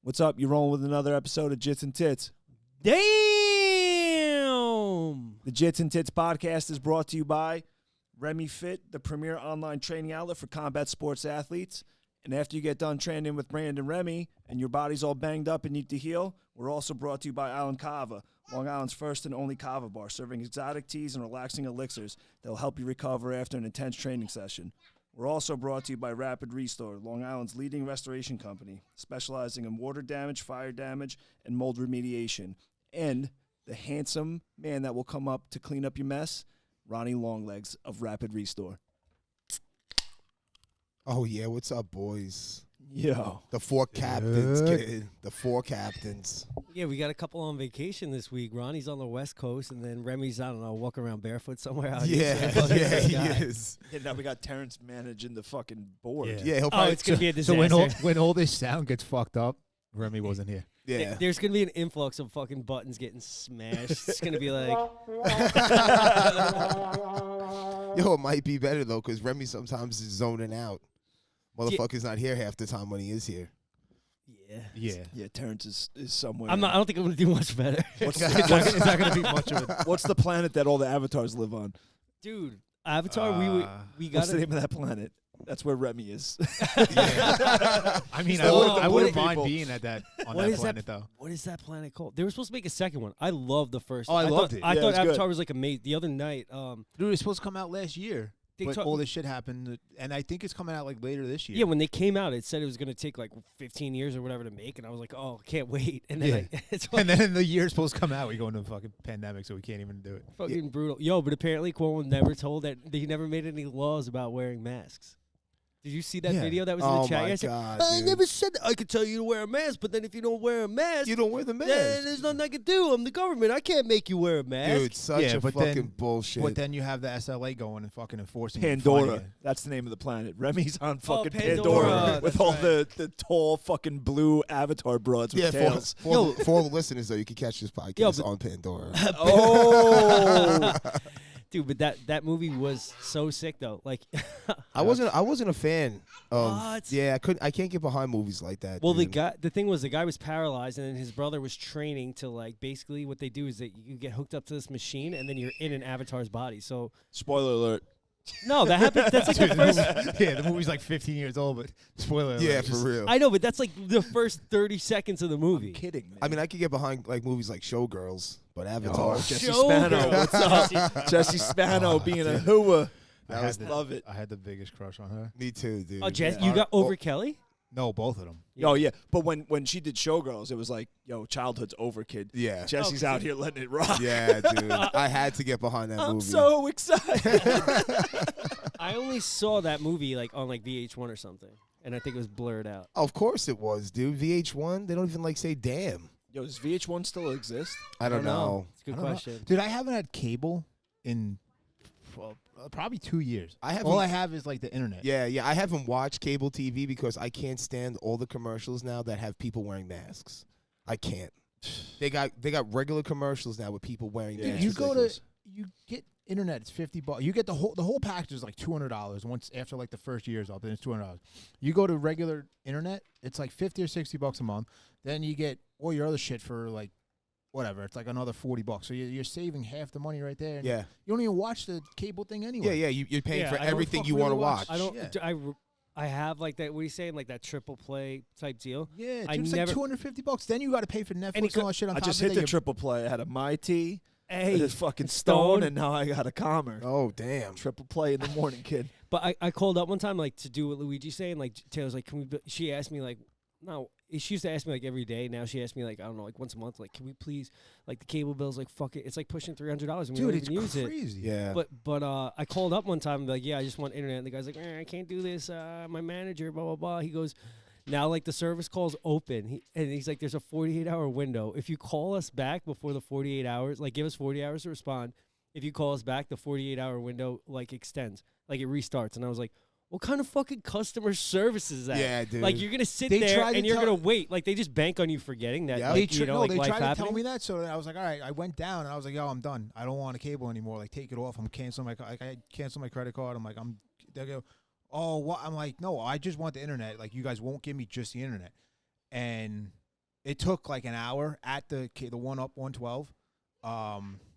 What's up? You're rolling with another episode of Jits and Tits. Damn! The Jits and Tits podcast is brought to you by Remy Fit, the premier online training outlet for combat sports athletes. And after you get done training with Brandon Remy and your body's all banged up and need to heal, we're also brought to you by Island Kava, Long Island's first and only kava bar, serving exotic teas and relaxing elixirs that will help you recover after an intense training session. We're also brought to you by Rapid Restore, Long Island's leading restoration company, specializing in water damage, fire damage, and mold remediation. And the handsome man that will come up to clean up your mess, Ronnie Longlegs of Rapid Restore. Oh, yeah. What's up, boys? Yo. The four captains, kid. The four captains. Yeah, we got a couple on vacation this week. Ronnie's on the West Coast, and then Remy's, I don't know, walking around barefoot somewhere out Yeah, here. he is. And now we got Terrence managing the fucking board. Yeah, he'll Oh, probably... it's going to be a disaster. So when all this sound gets fucked up, Remy wasn't here. Yeah. There's going to be an influx of fucking buttons getting smashed. It's going to be like... Yo, it might be better, though, because Remy sometimes is zoning out. Motherfucker's not here half the time when he is here. Yeah. Yeah, Terrence is somewhere. I don't think I'm going to do much better. It's not going to be much of it. What's the planet that all the avatars live on? Dude, Avatar, we got What's the name of that planet? That's where Remy is. I mean, So I wouldn't people- mind being at that on What that is that- planet, though. What is that planet called? They were supposed to make a second one. I love the first Oh, I loved it. I Yeah, thought it's good. Avatar was like amazing. The other night, Dude, it was supposed to come out last year. They But talk- all this shit happened, and I think it's coming out like later this year. yeah, when they came out, it said it was going to take like 15 years or whatever to make, and I was like, oh, can't wait. And then Yeah. it's And then the year's supposed to come out, we go into a fucking pandemic, so we can't even do it. fucking brutal. Yo, but apparently Cuomo never told that he never made any laws about wearing masks. Did you see that Yeah. video that was in Oh, the chat? my yesterday? God, I dude. never said that. I could tell you to wear a mask, but then if you don't wear a mask, You don't wear the then mask. there's nothing I can do. I'm the government. I can't make you wear a mask. Dude, such Yeah, a but fucking then- bullshit. But then you have the SLA going and fucking enforcing Pandora. it. That's the name of the planet. Remy's on fucking Pandora. Pandora with That's all right. the tall fucking blue avatar broads with yeah, tails. for all the listeners, though, you can catch this podcast but- on Pandora. Oh. Dude, but that movie was so sick though. Like, I wasn't a fan of. What? Yeah, I can't get behind movies like that. well, dude. the thing was, the guy was paralyzed, and then his brother was training to like basically what they do is that you get hooked up to this machine, and then you're in an avatar's body. So Spoiler alert. no, that happened. That's like the first. Yeah, the movie's like 15 years old, but spoiler alert. Yeah, just- for real. I know, but that's like the first 30 seconds of the movie. Kidding, man. I mean, I could get behind like movies like Showgirls, but Avatar. Oh, Jesse Showgirls. Spano. What's up? Jesse Spano being a hooah. I had Love it. I had the biggest crush on her. Me too, dude. Oh, Jess, Yeah. you got over Kelly? No, both of them. Yeah. Oh, yeah. But when she did Showgirls, it was like, yo, childhood's over, kid. Yeah. Jesse's Oh, out here letting it rock. Yeah, dude. I had to get behind that I'm movie. so excited. I only saw that movie like on like VH1 or something, and I think it was blurred out. Of course it was, dude. VH1, they don't even like say damn. Yo, does VH1 still exist? I don't know. It's a good I don't know. question. Dude, I haven't had cable in probably 2 years. All I have is like the internet. Yeah, I haven't watched cable TV because I can't stand all the commercials now that have people wearing masks. I can't. They got regular commercials now with people wearing Yeah, Dude, masks. you it's go ridiculous. to you get internet. It's $50. You get the whole package is like $200. Once after like the first year's up, then it's $200. You go to regular internet, it's like $50 or $60 a month. Then you get all your other shit for like whatever. It's like another $40. So you're saving half the money right there. And Yeah. you don't even watch the cable thing anyway. Yeah, you're paying Yeah, for I don't everything you really want to watch. watch. I don't. Yeah. I have like that. What are you saying? Like that triple play type deal. Yeah, I dude, it's never- like $250. Then you got to pay for Netflix And it and all that shit on I top just of it. hit that the triple play. I had a My Tea, Hey, this fucking Stone. Stone, and now I got a Calmer. Oh, damn. Triple play in the morning, kid. but I called up one time like to do what Luigi's saying. Like Taylor's like, can we? She asked me like, no. She used to ask me like every day. Now she asks me like I don't know, like once a month. Like, can we please? Like the cable bill's like fuck it. It's like pushing $300 and we Dude, don't it's even use it. crazy. Yeah. But I called up one time and be like, yeah, I just want internet. And the guy's like, I can't do this. My manager, blah blah blah. He goes, now like the service call's open. And he's like, there's a 48-hour window. If you call us back before the 48 hours, like give us 40 hours to respond. If you call us back, the 48-hour window like extends, like it restarts. And I was like, what kind of fucking customer service is that? Yeah, dude. Like you're gonna sit They there try to and you're tell- gonna wait. Like they just bank on you forgetting that. Yeah. They Like, you know, like they life tried to happening. tell me that, so I was like, all right. I went down and I was like, yo, I'm done. I don't want a cable anymore. Like, take it off. I'm canceling my. I cancel my credit card. I'm like, They go, oh, what? I'm like, no, I just want the internet. Like, you guys won't give me just the internet. And It took like an hour at the one up 112,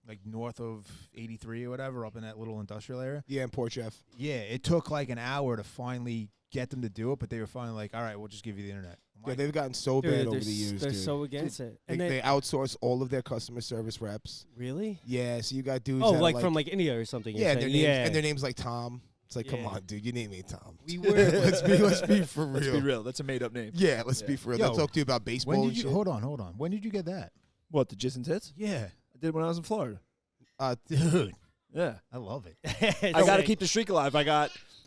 like north of 83 or whatever, up in that little industrial area. Yeah, in Port Jeff. Yeah, it took like an hour to finally get them to do it, but they were finally like, all right, we'll just give you the internet. I'm Yeah, like, they've gotten so Dude, bad over the years, they're dude. so against it. They, And then, they outsource all of their customer service reps. really? Yeah, so you got dudes. Oh, that are like from like India or something. yeah, you're their saying. names, and their names like Tom. It's like, come Yeah. on, dude, you name me Tom. we were. let's be for real. Let's be real. That's a made up name. Yeah, let's be for real. Yo, They'll talk to you about baseball. When did and you shit. hold on? When did you get that? What, the Jits and Tits? Yeah, I did it when I was in Florida. dude, Yeah. I love it. I got to keep the streak alive.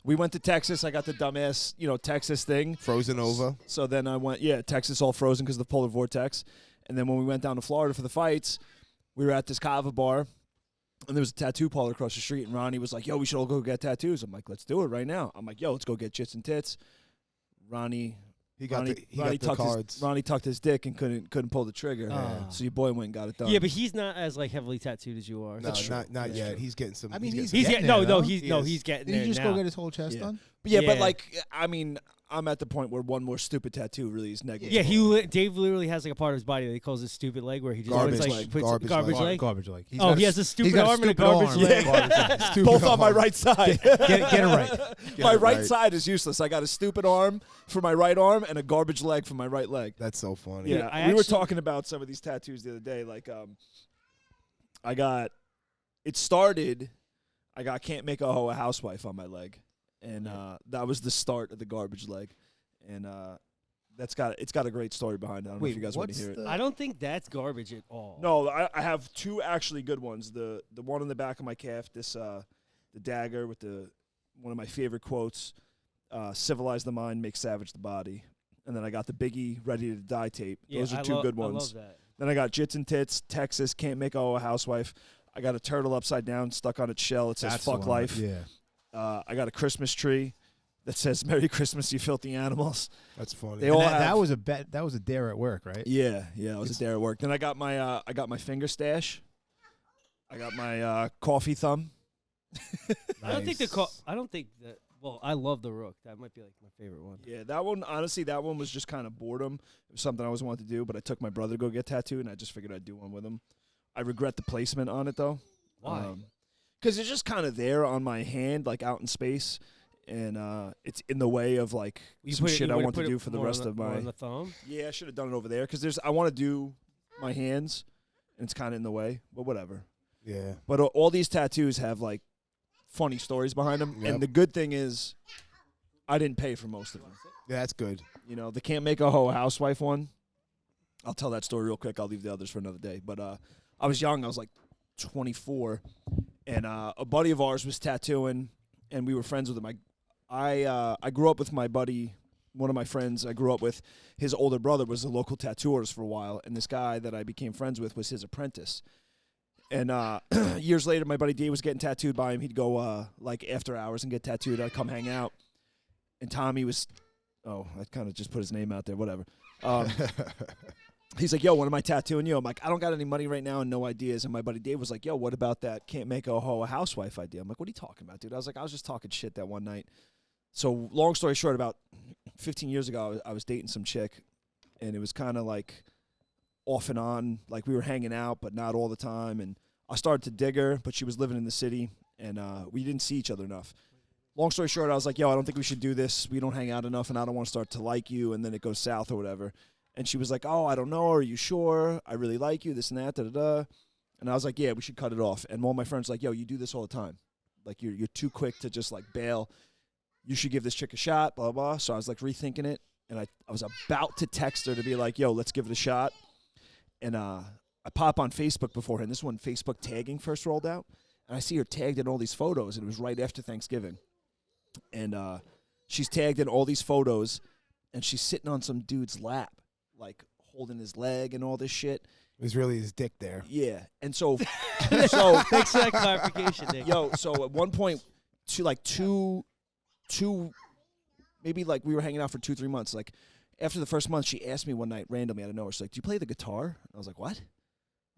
We went to Texas. I got the dumbass, Texas thing. Frozen over? So then I went, Texas all frozen because of the polar vortex. And then when we went down to Florida for the fights, we were at this kava bar, and there was a tattoo parlor across the street. And Ronnie was like, yo, we should all go get tattoos. I'm like, let's do it right now. I'm like, yo, let's go get Jits and Tits. Ronnie got the tucked cards. Ronnie tucked his dick and couldn't pull the trigger. Oh. So your boy went and got it done. Yeah, but he's not as like heavily tattooed as you are. No, That's not That's yet. true. He's getting some. I mean, he's He's getting no, there, no, though. he's getting Did there he just now. go get his whole chest Yeah. done? But but Yeah. I'm at the point where one more stupid tattoo really is negligible. Yeah, Dave literally has like a part of his body that he calls his stupid leg, where he just Garbage puts, leg. puts Garbage leg. Garbage leg. Oh, he has a he's stupid got a arm and a stupid garbage arm. leg. Garbage leg. Both on my right side. Get it right. My it right right. side is useless. I got a stupid arm for my right arm and a garbage leg for my right leg. That's so funny. Yeah, I we were actually- talking about some of these tattoos the other day. Like, I got can't make a hoe a housewife on my leg, and that was the start of the garbage leg, and it's got a great story behind it. I don't know if you guys want to hear it. I don't think that's garbage at all. No, I have two actually good ones. The one on the back of my calf, the dagger with one of my favorite quotes, "Civilize the mind, make savage the body." And then I got the Biggie Ready to Die tape. Yeah, Those are two good I ones. love that. Then I got Jits and Tits, Texas, can't make a housewife. I got a turtle upside down stuck on its shell. It says That's the fuck one. life. Yeah. I got a Christmas tree that says Merry Christmas, you filthy animals. That's funny. They And all that, have, that was a dare at work, right? Yeah, it was a dare at work. Then I got my finger stash. I got my coffee thumb. I don't think Nice. I don't think that. Well, I love the Rook. That might be like my favorite one. Yeah, that one, honestly, was just kind of boredom. It was something I always wanted to do, but I took my brother to go get tattooed, and I just figured I'd do one with him. I regret the placement on it, though. Why? Because it's just kind of there on my hand, like out in space, and it's in the way of like some shit I want to do for the rest of my. on the thumb. Yeah, I should have done it over there because I want to do my hands, and it's kind of in the way. But whatever. Yeah. But all these tattoos have like funny stories behind them, Yep. and the good thing is, I didn't pay for most of them. Yeah, that's good. The can't make a hoe a housewife one. I'll tell that story real quick. I'll leave the others for another day. But I was young. I was like 24, and a buddy of ours was tattooing, and we were friends with him. I grew up with my buddy, one of my friends I grew up with. His older brother was a local tattoo artist for a while, and this guy that I became friends with was his apprentice. And years later, my buddy Dave was getting tattooed by him. He'd go like after hours and get tattooed. I'd come hang out, and Tommy was, I kind of just put his name out there. Whatever. He's like, yo, when am I tattooing you? I'm like, I don't got any money right now and no ideas. And my buddy Dave was like, yo, what about that can't make a hoe a housewife idea? I'm like, what are you talking about, dude? I was like, I was just talking shit that one night. So long story short, about 15 years ago, I was dating some chick, and it was kind of like off and on. Like we were hanging out, but not all the time. And I started to dig her, but she was living in the city, and we didn't see each other enough. Long story short, I was like, yo, I don't think we should do this. We don't hang out enough, and I don't want to start to like you, and then it goes south or whatever. And she was like, oh, I don't know. Are you sure? I really like you, this and that, da-da-da. And I was like, yeah, we should cut it off. And one of my friends was like, yo, you do this all the time. Like, you're too quick to just, like, bail. You should give this chick a shot, blah, blah. So I was, like, rethinking it. And I was about to text her to be like, yo, let's give it a shot. And I pop on Facebook beforehand. This is when Facebook tagging first rolled out. And I see her tagged in all these photos. And it was right after Thanksgiving. And she's tagged in all these photos. And she's sitting on some dude's lap, like holding his leg and all this shit. It was really his dick there. Yeah. And so Thanks for that clarification, Nick. yo, so at one point, maybe like we were hanging out for 2-3 months. Like after the first month, she asked me one night randomly out of nowhere. She's like, do you play the guitar? I was like, what?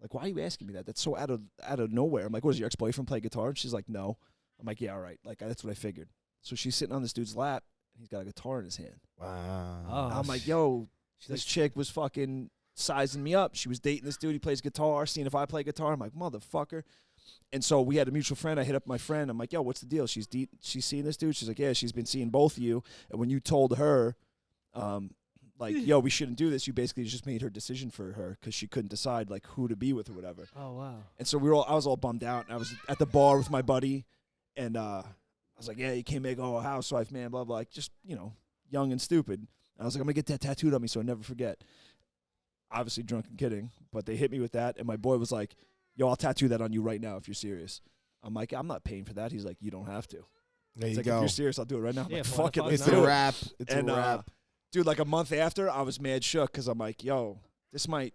Like, why are you asking me that? That's so out of nowhere. I'm like, what, does your ex-boyfriend play guitar? And she's like, no. I'm like, yeah, all right. Like, that's what I figured. So she's sitting on this dude's lap. And he's got a guitar in his hand. Wow. Oh, I'm like, yo, this chick was fucking sizing me up. She was dating this dude. He plays guitar, seeing if I play guitar. I'm like, motherfucker. And so we had a mutual friend. I hit up my friend. I'm like, yo, what's the deal? She's seeing this dude. She's like, yeah, she's been seeing both of you. And when you told her, like, yo, we shouldn't do this, you basically just made her decision for her because she couldn't decide, like, who to be with or whatever. Oh, wow. And so I was all bummed out. And I was at the bar with my buddy. And I was like, yeah, you can't make a housewife, man, blah, blah. Like, just, young and stupid. And I was like, I'm going to get that tattooed on me so I never forget. Obviously drunk and kidding. But they hit me with that. And my boy was like, yo, I'll tattoo that on you right now if you're serious. I'm like, I'm not paying for that. He's like, you don't have to. There He's you like, go. if you're serious, I'll do it right now. I'm Yeah, like, why fuck the it, fuck let's It's do a it. wrap. It's And, a wrap. Dude, like a month after, I was mad shook because I'm like, yo, this might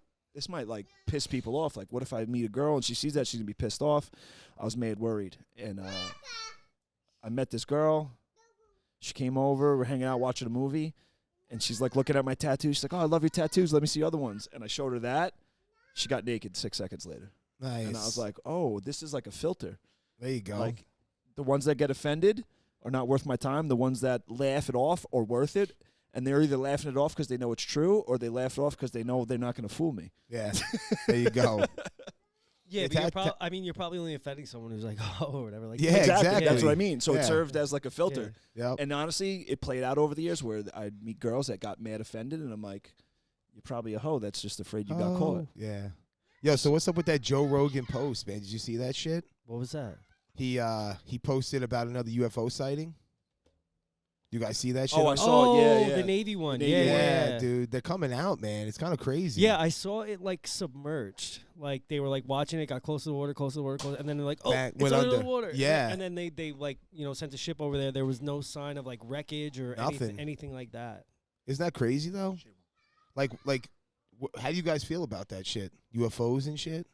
like piss people off. Like, what if I meet a girl and she sees that, she's gonna be pissed off? I was mad worried. And I met this girl. She came over. We're hanging out watching a movie. And she's like looking at my tattoos. She's like, oh, I love your tattoos. Let me see other ones. And I showed her that. She got naked 6 seconds later. Nice. And I was like, oh, this is like a filter. there you go. Like, the ones that get offended are not worth my time. The ones that laugh it off are worth it. And they're either laughing it off because they know it's true, or they laugh it off because they know they're not going to fool me. Yeah. There you go. Yeah, Yeah, but you're probably only offending someone who's like, oh, or whatever. Like, Yeah, exactly. That's what I mean. So Yeah. it served as like a filter. Yep. And honestly, it played out over the years where I'd meet girls that got mad offended, and I'm like, you're probably a hoe that's just afraid you got caught. Yeah. Yo, so what's up with that Joe Rogan post, man? Did you see that shit? What was that? He posted about another UFO sighting. You guys see that shit? Oh, I saw it. Yeah. The Navy one. Navy Yeah, Yeah, dude, they're coming out, man. It's kind of crazy. Yeah, I saw it like submerged. Like they were like watching it, got close to the water, and then they're like, oh, Back- it's went under the under. water. Yeah. And then they like sent a ship over there. There was no sign of like wreckage or Nothing. anything like that. Isn't that crazy though? Like, how do you guys feel about that shit? UFOs and shit.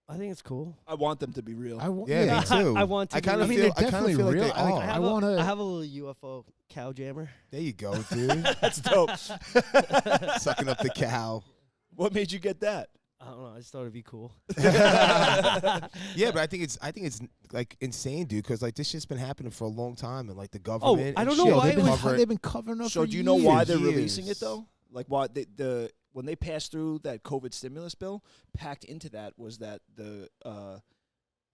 I think it's cool. I want them to be real. Yeah, me too. I want to I kind of believe- feel. they're I kind of definitely feel like real. they are. I have a little UFO cow jammer. There you go, dude. That's dope. Sucking up the cow. What made you get that? I don't know. I just thought it'd be cool. Yeah, but I think it's like insane, dude. Because like this shit's been happening for a long time, and like the government. I and don't know shit, why they it was- cover it. They've been covering up. So for do you know why they're years. releasing it though? Like why when they passed through that COVID stimulus bill, packed into that was that the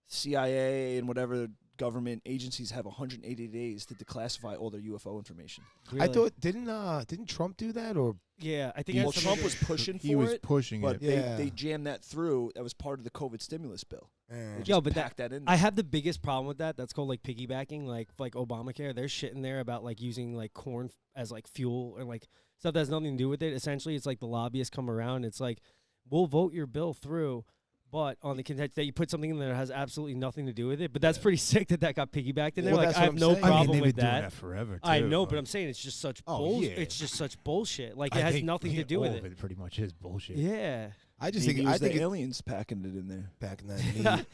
CIA and whatever government agencies have 180 days to declassify all their UFO information. I thought didn't Trump do that or Yeah, I think Well, that's something Trump to- was pushing He for was it, pushing but it. Yeah. they jammed that through. That was part of the COVID stimulus bill. They Eh. just but packed that in. I have the biggest problem with that. That's called like piggybacking, like Obamacare. There's shit in there about like using like corn as like fuel and like stuff that has nothing to do with it. Essentially, it's like the lobbyists come around. It's like we'll vote your bill through, but on the contention that you put something in there that has absolutely nothing to do with it. But that's pretty sick that got piggybacked in there. Well, like that's I what have I'm no saying. problem they've with been doing that. that forever. I too, know, but I'm saying it's just such Oh, yeah. It's just such bullshit. Like I it has think nothing to do all with of it. it. Pretty much is bullshit. Yeah. I just Maybe think it I was think the it, aliens packing it in there. back in that meat.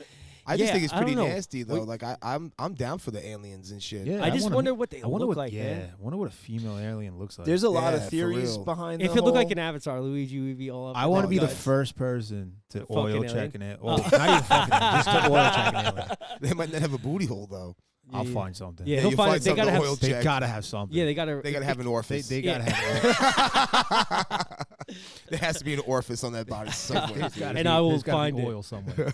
I just Yeah, think it's I don't pretty know. nasty though. Wait. Like I'm down for the aliens and shit. Yeah, I just wanna wonder meet- what they I wonder look what, like, yeah, man. I wonder what a female alien looks like. There's a lot Yeah, of for theories real. behind If the it looked like whole- an avatar, Luigi would be all up. I want to Oh, be the guys. first person to Fucking oil alien? checking it. Well, not even fucking it, just to oil checking alien. They might not have a booty hole though. I'll find something. Yeah, Yeah, he'll you find find it. They something gotta to have. oil They check. gotta have something. Yeah, they gotta. They gotta have an They orifice. they Yeah. gotta have. There has to be an orifice on that body somewhere. There's gotta And be- I will there's gotta be find it. oil somewhere.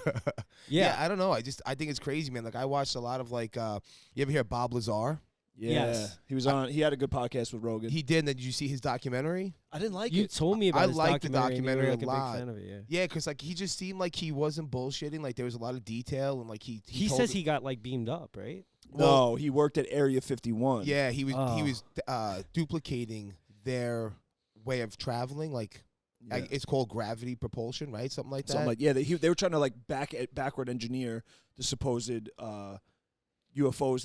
Yeah, I don't know. I think it's crazy, man. Like I watched a lot of like you ever hear Bob Lazar? Yeah, Yes. he was on. He had a good podcast with Rogan. He did. And then did you see his documentary? I didn't like You it. told me about I his liked the documentary. And you were, documentary like, a big lot. fan of it, yeah. Yeah, because like he just seemed like he wasn't bullshitting. Like there was a lot of detail and like he He told says it- he got like beamed up, right? No, he worked at Area 51. Yeah, he was Oh. duplicating their way of traveling. Like Yeah. it's called gravity propulsion, right? Something like that. Something like they were trying to like backward engineer the supposed UFOs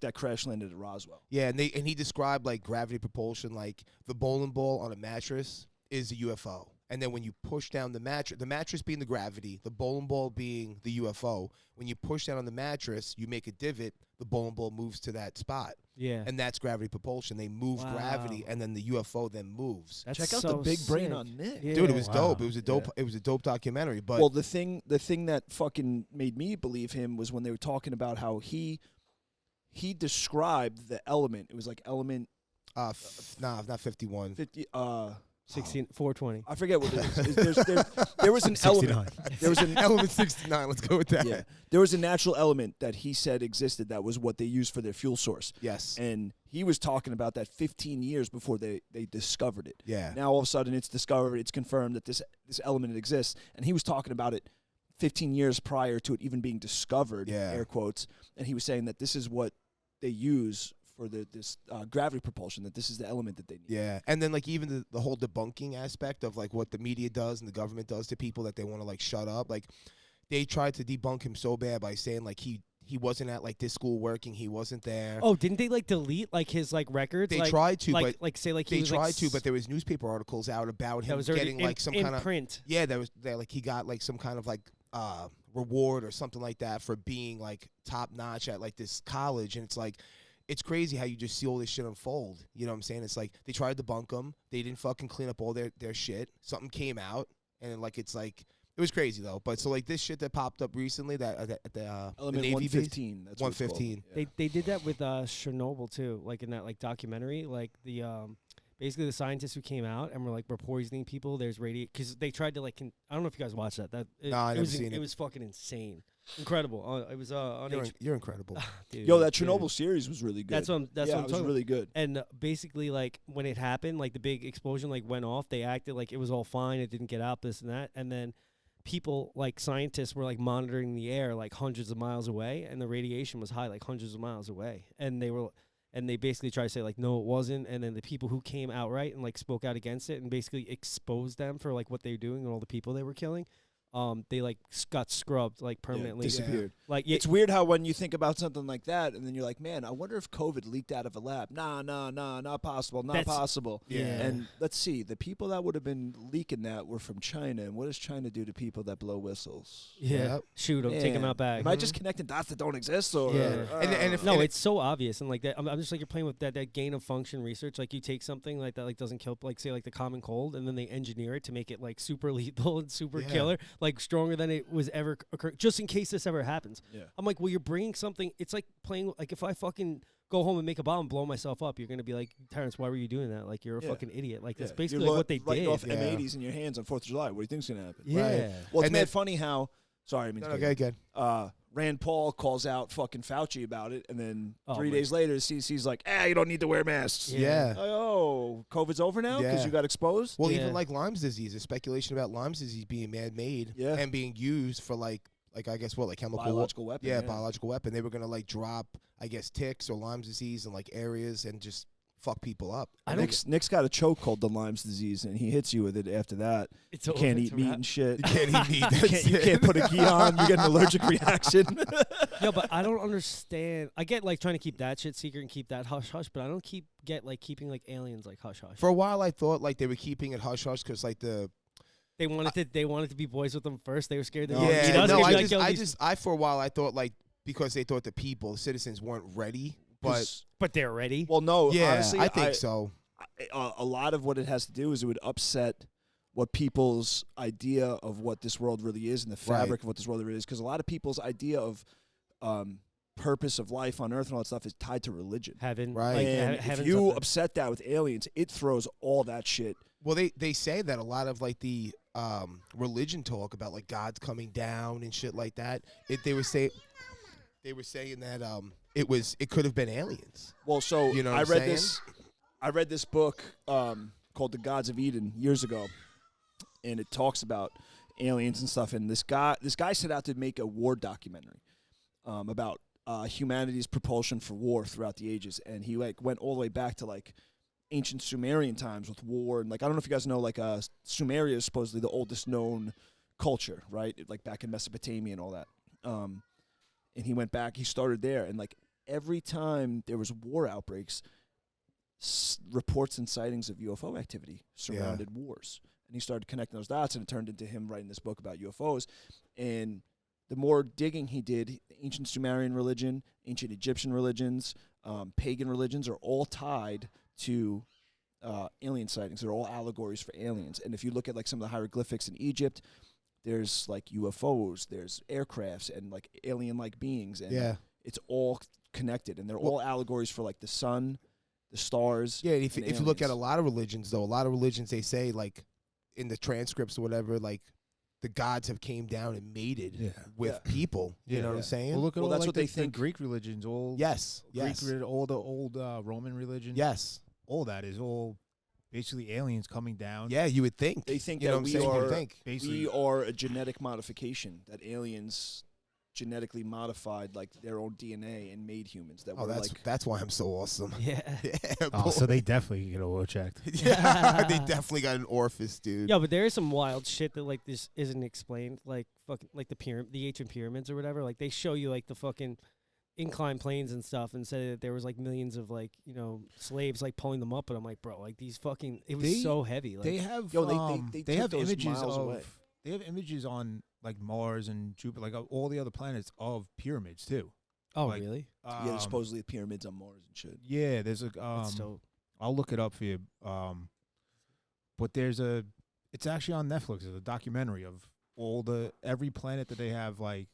that crash landed at Roswell. Yeah, and he described like gravity propulsion, like the bowling ball on a mattress is a UFO. And then when you push down the mattress being the gravity, the bowling ball being the UFO, when you push down on the mattress, you make a divot, the bowling ball moves to that spot. Yeah. And that's gravity propulsion. They move gravity Wow. and then the UFO then moves. That's Check out so the big brain sick. on Nick. Yeah. Dude, it was Wow. dope. It was a dope it was a dope documentary. But Well, the thing that fucking made me believe him was when they were talking about how he described the element. It was like element not 51. 50. 420. I forget what it is. There was an element. There was an Element 69. Let's go with that. Yeah, there was a natural element that he said existed that was what they used for their fuel source. Yes. And he was talking about that 15 years before they discovered it. Yeah. Now all of a sudden it's discovered, it's confirmed that this element exists, and he was talking about it 15 years prior to it even being discovered. Yeah. Air quotes. And he was saying that this is what they use for this gravity propulsion, that this is the element that they need. Yeah, and then like even the whole debunking aspect of like what the media does and the government does to people that they want to like shut up. Like they tried to debunk him so bad by saying like he wasn't at like this school working, he wasn't there. Oh, didn't they like delete like his like records? They like, tried to, like, but like say like he they was, tried like, to, but there was newspaper articles out about that him was already getting in, like some in kind of print. yeah, that like he got like some kind of like reward or something like that for being like top notch at like this college, and it's like. It's crazy how you just see all this shit unfold. You know what I'm saying? It's like they tried to debunk them. They didn't fucking clean up all their shit. Something came out, and like it's like it was crazy though. But so like this shit that popped up recently that at the Element Navy 115. base, That's what it's called. 115. Yeah. They did that with Chernobyl too, like in that like documentary, like the basically the scientists who came out and were poisoning people. There's because they tried to like I don't know if you guys watched that. No, I never seen it. It was fucking insane, incredible. It was on You're incredible. Dude, Yo, that dude. Chernobyl series was really good. That's what I'm it was talking really good. And basically, like when it happened, like the big explosion, like went off. They acted like it was all fine. It didn't get out, this and that. And then people, like scientists, were like monitoring the air like hundreds of miles away, and the radiation was high, like hundreds of miles away. And they basically tried to say like no, it wasn't. And then the people who came outright and like spoke out against it and basically exposed them for like what they were doing and all the people they were killing. They like got scrubbed like permanently. Disappeared. Like It's weird how when you think about something like that, and then you're like, man, I wonder if COVID leaked out of a lab. Nah, not possible, not possible. Yeah. And let's see, the people that would have been leaking that were from China. And what does China do to people that blow whistles? Yeah, shoot them, take them Man, out back. Am I just connecting dots that don't exist? Or Yeah. And if- No, it's so obvious, and like that. I'm just like you're playing with that gain of function research. Like you take something like that, like doesn't kill, like say like the common cold, and then they engineer it to make it like super lethal and super Yeah. killer, like stronger than it was ever occur, just in case this ever happens. Yeah. I'm like, well, you're bringing something. It's like playing. Like if I fucking go home and make a bomb and blow myself up, you're gonna be like, Terrence, why were you doing that? Like you're a Yeah. fucking idiot. Like that's Yeah. basically You're like what they writing did. off Yeah. M80s in your hands on 4th of July. What do you think's gonna happen? Yeah. Right. Well, it's And mad then- funny how. Sorry, I mean. No, okay, good. Rand Paul calls out fucking Fauci about it, and then Oh, 3 my- days later, CDC's like, you don't need to wear masks. Yeah. Yeah. Oh, COVID's over now because Yeah. you got exposed? Well, Yeah. even like Lyme's disease, there's speculation about Lyme's disease being man-made Yeah. and being used for like I guess what, like chemical Biological weapon. Yeah, biological weapon. They were gonna like drop, I guess, ticks or Lyme's disease in like areas and just fuck people up. I don't. Nick's got a choke called the Lyme's disease, and he hits you with it after that. It's You over, can't it's eat a meat wrap. and shit. You can't eat meat. You can't put a gi on. You get an allergic reaction. Yeah, but I don't understand. I get like trying to keep that shit secret and keep that hush hush, but I don't get like keeping like aliens like hush hush. For a while, I thought like they were keeping it hush hush because like the They wanted to be boys with them first. They were scared they No, were gonna yeah, eat us. no, They'd be I like, just, "Yo, I these-" just, I for a while I thought like because they thought the people, the citizens weren't ready, but but they're ready. well, no, yeah, honestly, I think so. A lot of what it has to do is it would upset what people's idea of what this world really is and the fabric of what this world really is. Because a lot of people's idea of purpose of life on Earth and all that stuff is tied to religion. Heaven, Right. Like, And heaven's if you up there. upset that with aliens, it throws all that shit. Well, they say that a lot of like the religion talk about like God's coming down and shit like that. They were saying that it could have been aliens. Well, so You know what I I'm read saying? this. I read this book called The Gods of Eden years ago, and it talks about aliens and stuff. And this guy set out to make a war documentary about humanity's propulsion for war throughout the ages. And he like went all the way back to like ancient Sumerian times with war. And like I don't know if you guys know, like Sumeria is supposedly the oldest known culture, right? Like back in Mesopotamia and all that. And he went back. He started there, and like every time there was war outbreaks, reports and sightings of UFO activity surrounded wars. And he started connecting those dots, and it turned into him writing this book about UFOs. And the more digging he did, ancient Sumerian religion, ancient Egyptian religions, pagan religions are all tied to alien sightings. They're all allegories for aliens. And if you look at like some of the hieroglyphics in Egypt, there's like UFOs, there's aircrafts, and like alien-like beings. And Yeah. it's all connected, and they're all allegories for like the sun, the stars. Yeah, if and you look at a aliens. lot of religions, though, a lot of religions, they say, like, in the transcripts or whatever, like, the gods have came down and mated with people. You know what I'm saying? Well, look at Well, all that's like what they the think. Greek religions, all Yes. all the old Roman religion. Yes. All that is all basically aliens coming down. Yeah, you would think. They think you know that what I'm we saying? You are would think. Basically, we are a genetic modification, that aliens genetically modified like their own DNA and made humans. That Oh, we're that's like that's why I'm so awesome. Yeah. Yeah, oh, boy. so they definitely get a little checked. Yeah, they definitely got an orifice, dude. Yeah, but there is some wild shit that like this isn't explained, like fucking like the ancient pyramids or whatever. Like they show you like the fucking inclined planes and stuff, and say that there was like millions of like slaves like pulling them up. But I'm like, bro, like these fucking it was so heavy. Like, They have they they took have those images miles of away. they have images on like Mars and Jupiter, like all the other planets of pyramids too. oh like, really? Yeah, there's supposedly pyramids on Mars and shit. Yeah, there's a That's dope. I'll look it up for you. But it's actually on Netflix. There's a documentary of every planet that they have like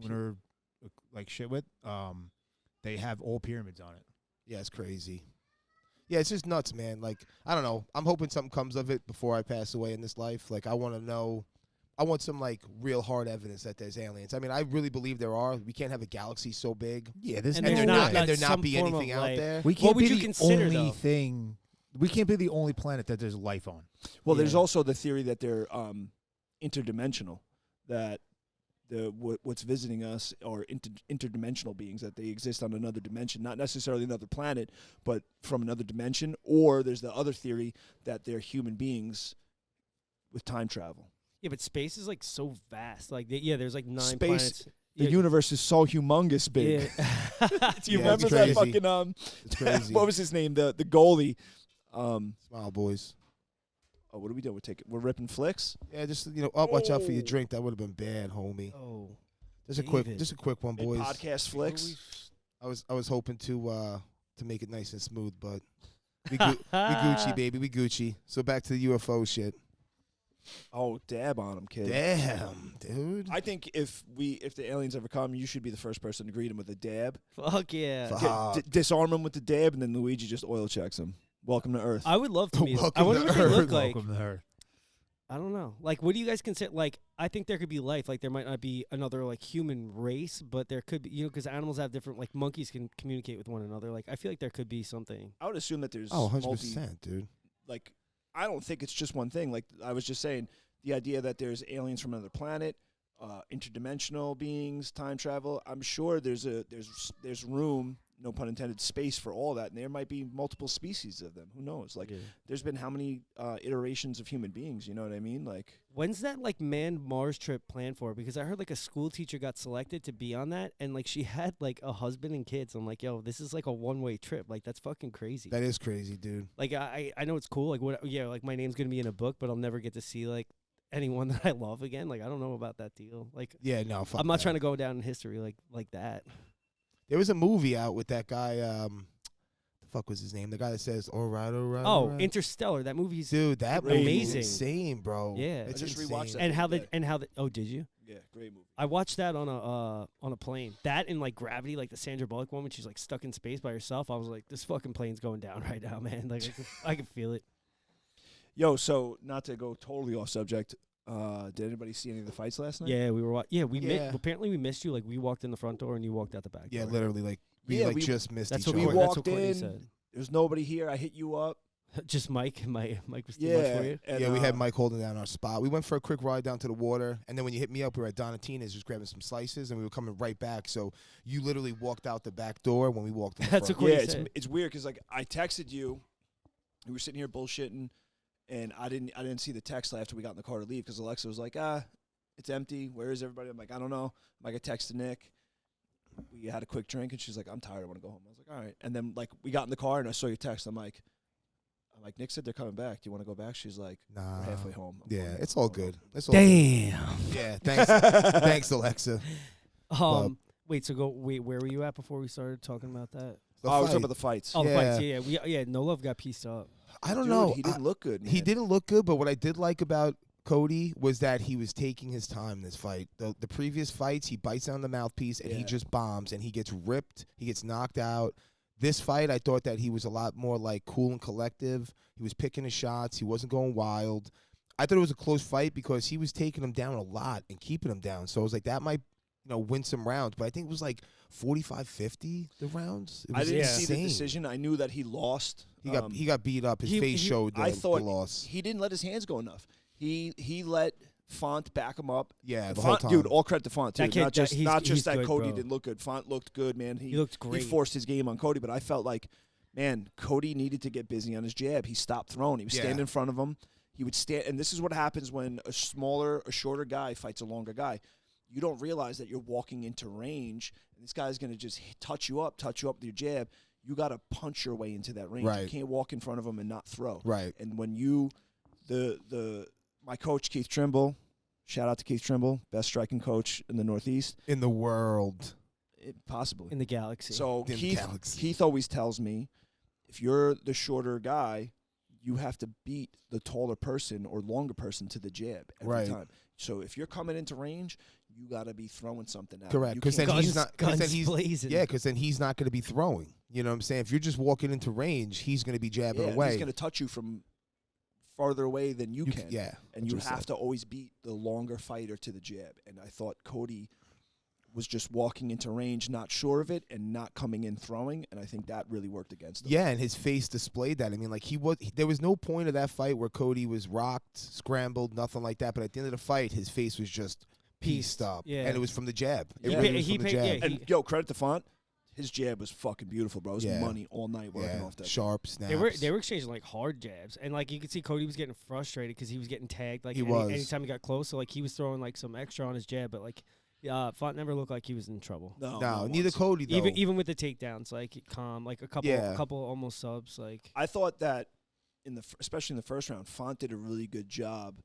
lunar like shit with. They have all pyramids on it. Yeah, it's crazy. Yeah, it's just nuts, man. Like, I don't know. I'm hoping something comes of it before I pass away in this life. Like, I want to know. I want some, like, real hard evidence that there's aliens. I mean, I really believe there are. We can't have a galaxy so big. Yeah, there's And And there's there not, not, and there some not be form of anything out life. there. We can't would be you the consider, only though? thing. We can't be the only planet that there's life on. Well, there's Yeah. also the theory that they're interdimensional, that what's visiting us are interdimensional beings, that they exist on another dimension, not necessarily another planet, but from another dimension. Or there's the other theory that they're human beings with time travel. Yeah, but space is like so vast. Like there's like 9 Space- planets. The Yeah. universe is so humongous big. Yeah. Do you Yeah, remember it's that crazy. fucking It's crazy. what was his name? The goalie. Smile, boys. Oh, what are we doing? We're ripping flicks. Yeah, just, watch out for your drink. That would have been bad, homie. Oh. Just a David. quick one, Hey, boys. podcast flicks. I was hoping to make it nice and smooth, but we Gucci, baby. We Gucci. So back to the UFO shit. Oh, dab on him, kid. Damn, dude. I think if the aliens ever come, you should be the first person to greet him with a dab. Fuck yeah. Fuck. Disarm him with the dab, and then Luigi just oil checks him. Welcome to Earth. I would love to meet them. I Welcome wonder to what they Earth. look like. Welcome to Earth. I don't know. Like, what do you guys consider? Like, I think there could be life. Like, there might not be another like human race, but there could be. Because animals have different. Like, monkeys can communicate with one another. Like, I feel like there could be something. I would assume that there's Oh, 100%, dude. like, I don't think it's just one thing. Like I was just saying, the idea that there's aliens from another planet, interdimensional beings, time travel. I'm sure there's room, no pun intended, space for all that, and there might be multiple species of them. Who knows? Like, Yeah. there's been how many iterations of human beings? You know what I mean? Like, When's that like manned Mars trip planned for? Because I heard like a school teacher got selected to be on that, and like she had like a husband and kids. I'm like, yo, this is like a one-way trip. Like that's fucking crazy. That is crazy, dude. Like I know it's cool. Like what? Yeah, like my name's gonna be in a book, but I'll never get to see like anyone that I love again. Like I don't know about that deal. Like Yeah, no, fuck I'm not that. trying to go down in history like that. There was a movie out with that guy. The fuck was his name? The guy that says, "All right, all right." all Oh, right." Interstellar. That movie's Dude, that Great movie amazing. is insane, bro. Yeah. It's I just insane. rewatched that. and how today. the oh, did you? Yeah, great movie. I watched that on a plane. That and like Gravity, like the Sandra Bullock one when she's like stuck in space by herself. I was like, this fucking plane's going down right now, man. Like I can feel it. Yo, so not to go totally off subject, did anybody see any of the fights last night? Yeah, we were. Yeah. Apparently we missed you. Like we walked in the front door and you walked out the back. Yeah, door. literally, like we Yeah, like we- just missed That's each what other. we that's walked what Courtney in. said. There was nobody here. I hit you up. Just Mike. Mike was too much for you. and, Yeah, we had Mike holding down our spot. We went for a quick ride down to the water, and then when you hit me up, we were at Donatina's just grabbing some slices, and we were coming right back. So you literally walked out the back door when we walked in the That's front. what Yeah, Courtney said. it's weird because like I texted you, we were sitting here bullshitting, and I didn't see the text after we got in the car to leave because Alexa was like, it's empty. Where is everybody? I'm like, I don't know. I'm like, I texted Nick. We had a quick drink, and she's like, I'm tired. I want to go home. I was like, all right. And then like we got in the car, and I saw your text. I'm like, Nick said they're coming back. Do you want to go back? She's like, Nah. we're halfway home. I'm Yeah, going it's home. all good. It's all good. Damn. Yeah, thanks, thanks, Alexa. Wait. So where were you at before we started talking about that? The I was talking fight. Oh, about the fights. The Yeah. fights. Yeah. No Love got pieced up. I don't Dude, know. He didn't look good. He man. didn't look good, but what I did like about Cody was that he was taking his time in this fight. The previous fights, he bites on the mouthpiece and he Yeah. just bombs and he gets ripped. He gets knocked out. This fight, I thought that he was a lot more like cool and collective. He was picking his shots. He wasn't going wild. I thought it was a close fight because he was taking him down a lot and keeping him down. So I was like, that might, win some rounds. But I think it was like 45-50 the rounds. It I was didn't insane. see the decision. I knew that he lost. He got beat up. His face showed I the thought loss. he didn't let his hands go enough. He let Font back him up. Yeah, the Font, whole time. Dude, all credit to Font too. That kid, not just he's that good, Cody bro. didn't look good. Font looked good, man. He looked great. He forced his game on Cody, but I felt like, man, Cody needed to get busy on his jab. He stopped throwing. He was standing in front of him. He would stand, and this is what happens when a shorter guy fights a longer guy. You don't realize that you're walking into range, and this guy's going to just touch you up with your jab. You got to punch your way into that range. Right. You can't walk in front of him and not throw. Right. And when my coach Keith Trimble, shout out to Keith Trimble, best striking coach in the Northeast, In the world. possibly in the galaxy. So In the galaxy. Keith always tells me, if you're the shorter guy, you have to beat the taller person or longer person to the jab every Right. time. So if you're coming into range, you got to be throwing something out. Correct. You Because then can't- he's not. Because then guns he's blazing. Yeah, because then he's not going to be throwing. You know what I'm saying? If you're just walking into range, he's going to be jabbing yeah, away. he's going to touch you from farther away than you can. Yeah. And you have to always beat the longer fighter to the jab. And I thought Cody was just walking into range, not sure of it, and not coming in throwing. And I think that really worked against him. Yeah, and his face displayed that. I mean, like there was no point of that fight where Cody was rocked, scrambled, nothing like that. But at the end of the fight, his face was just pieced up. Yeah. And it was from the jab. It Yeah. really was He from the paid- jab. yeah, And, credit to Font. His jab was fucking beautiful, bro. It was money all night working off that. Sharp snaps. They were exchanging like hard jabs, and like you could see Cody was getting frustrated because he was getting tagged. Like He was. anytime he got close, so like he was throwing like some extra on his jab, but like Font never looked like he was in trouble. No, neither once. Cody though. Even with the takedowns, like calm, like a couple almost subs, like I thought that especially in the first round, Font did a really good job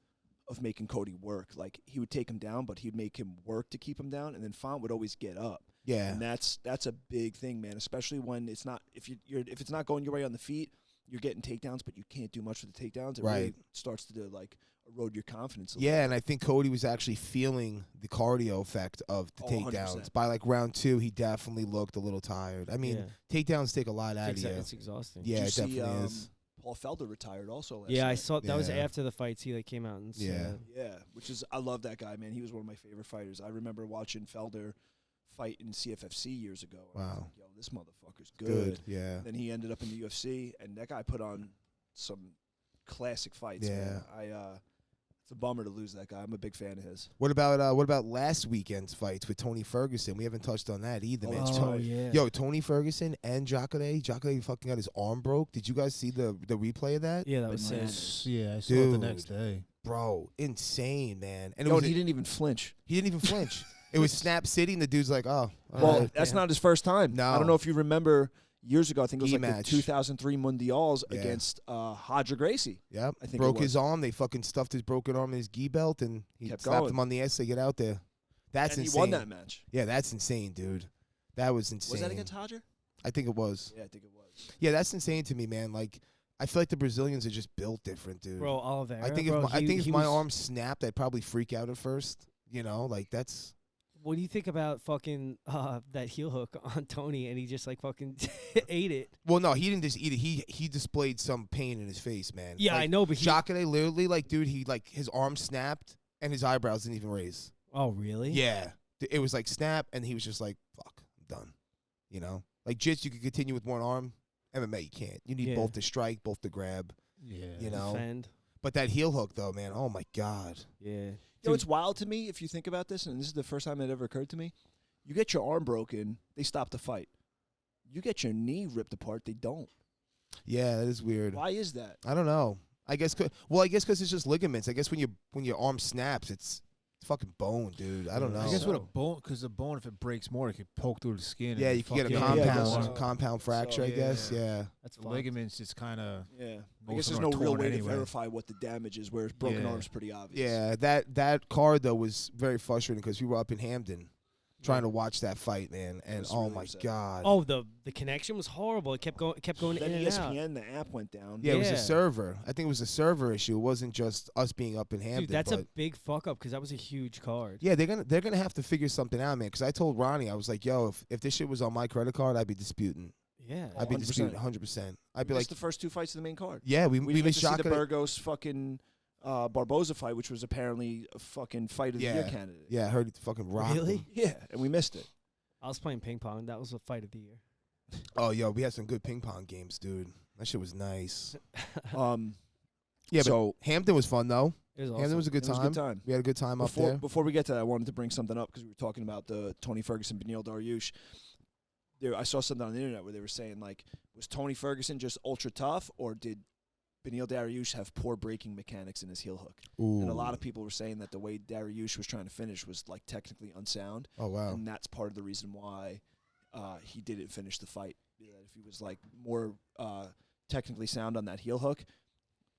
of making Cody work. Like he would take him down, but he'd make him work to keep him down, and then Font would always get up. Yeah. And that's a big thing, man. Especially when it's not if it's not going your way on the feet, you're getting takedowns, but you can't do much with the takedowns. It really starts to like erode your confidence. Yeah, and I think Cody was actually feeling the cardio effect of the takedowns. 100%. By like round 2, he definitely looked a little tired. I mean, takedowns take a lot out of you. it's exhausting. Yeah, Did it you see, definitely is. Paul Felder retired also last Yeah, night. I saw that was Yeah. after the fights. He like came out and said, Yeah, which is I love that guy, man. He was one of my favorite fighters. I remember watching Felder fight in CFFC years ago. And I was Wow. like, yo, this motherfucker's Good, yeah. Then he ended up in the UFC, and that guy put on some classic fights. Yeah. Man. It's a bummer to lose that guy. I'm a big fan of his. What about last weekend's fights with Tony Ferguson? We haven't touched on that either, man. "Oh yeah, Yo, Tony Ferguson and Jacare fucking got his arm broke. Did you guys see the replay of that? yeah, that was sad." Yeah, I saw it the next Dude. day. Bro, insane, man. And Yo, and he didn't even flinch. he didn't even flinch. It was snap city, and the dude's like, oh. all Well, right. that's not his first time. No. I don't know if you remember years ago. I think it was Gi like match. the 2003 Mundials Yeah. against Hadra Gracie. Yep. I think it broke was. his arm. They fucking stuffed his broken arm in his gi belt, and he Kept slapped going. him on the ass to get out there. That's and insane. he won that match. Yeah, that's insane, dude. That was insane. Was that against Hadra? I think it was. Yeah, I think it was. Yeah, that's insane to me, man. Like, I feel like the Brazilians are just built different, dude. Bro, Oliveira. I think bro, if he my was- arm snapped, I'd probably freak out at first. You know, like that's. What do you think about fucking that heel hook on Tony, and he just like fucking ate it? Well, no, he didn't just eat it. He displayed some pain in his face, man. Yeah, like, I know, but he. Jacare literally, like, dude, he like his arm snapped and his eyebrows didn't even raise. Oh really? Yeah, it was like snap, and he was just like, "Fuck, I'm done." You know, like Jits, you can continue with one arm. MMA, you can't. You need Yeah. both to strike, both to grab. Yeah. You know. Defend. But that heel hook, though, man. Oh my god. Yeah. You know, it's wild to me if you think about this, and this is the first time it ever occurred to me. You get your arm broken, they stop the fight. You get your knee ripped apart, they don't. Yeah, that is weird. Why is that? I don't know. I guess because it's just ligaments. I guess when your arm snaps, it's fucking bone, dude. I don't know. I guess with a So- bone, because the bone, if it breaks more, it could poke through the skin. Yeah, and you can get a fuck Yeah, I guess compound so. compound fracture. I So, guess. yeah. Yeah. That's The fucked. ligaments just kind of. Yeah. I Most guess of there's them no are real torn way anyway. to verify what the damage is, whereas broken Yeah. arm's pretty obvious. Yeah. That card though was very frustrating because we were up in Hampden, trying to watch that fight, man, and was oh really my upset. god. Oh, the connection was horrible. It kept going Then in and out. ESPN, the app went down. Yeah, it was a Yeah. server. I think it was a server issue. It wasn't just us being up in Hampton. Dude, that's but a big fuck up because that was a huge card. yeah, they're gonna have to figure something out, man. Because I told Ronnie, I was like, yo, if this shit was on my credit card, I'd be disputing. Yeah. I'd be 100%. disputing 100%. I'd be We like, missed the first 2 fights of the main card. yeah, we We been didn't get to see shocked the at it. Burgos fucking Barboza fight, which was apparently a fucking fight of the year candidate. Yeah, I heard it fucking rocked Really? him. Yeah, and we missed it. I was playing ping pong. That was a fight of the year. Oh, yo, we had some good ping pong games, dude. That shit was nice. Yeah, so but Hampton was fun though. It was Hampton awesome. was a good it was time. a good time. We had a good time up there. Before we get to that, I wanted to bring something up because we were talking about the Tony Ferguson, Beneil Dariush. I saw something on the internet where they were saying, like, was Tony Ferguson just ultra tough, or did Beneil Dariush have poor breaking mechanics in his heel hook? Ooh. And a lot of people were saying that the way Dariush was trying to finish was, like, technically unsound. Oh, wow. And that's part of the reason why he didn't finish the fight. That if he was, like, more technically sound on that heel hook,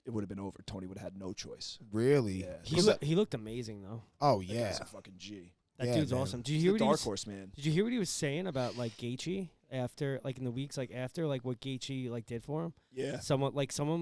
it would have been over. Tony would have had no choice. Really? Yeah. He looked amazing though. Oh, That yeah. guy's a fucking G. That Yeah, dude's man. awesome. Did you He's hear a what he dark was? horse, man. Did you hear what he was saying about like Gaethje after, like in the weeks like after, like what Gaethje like did for him? Yeah. Someone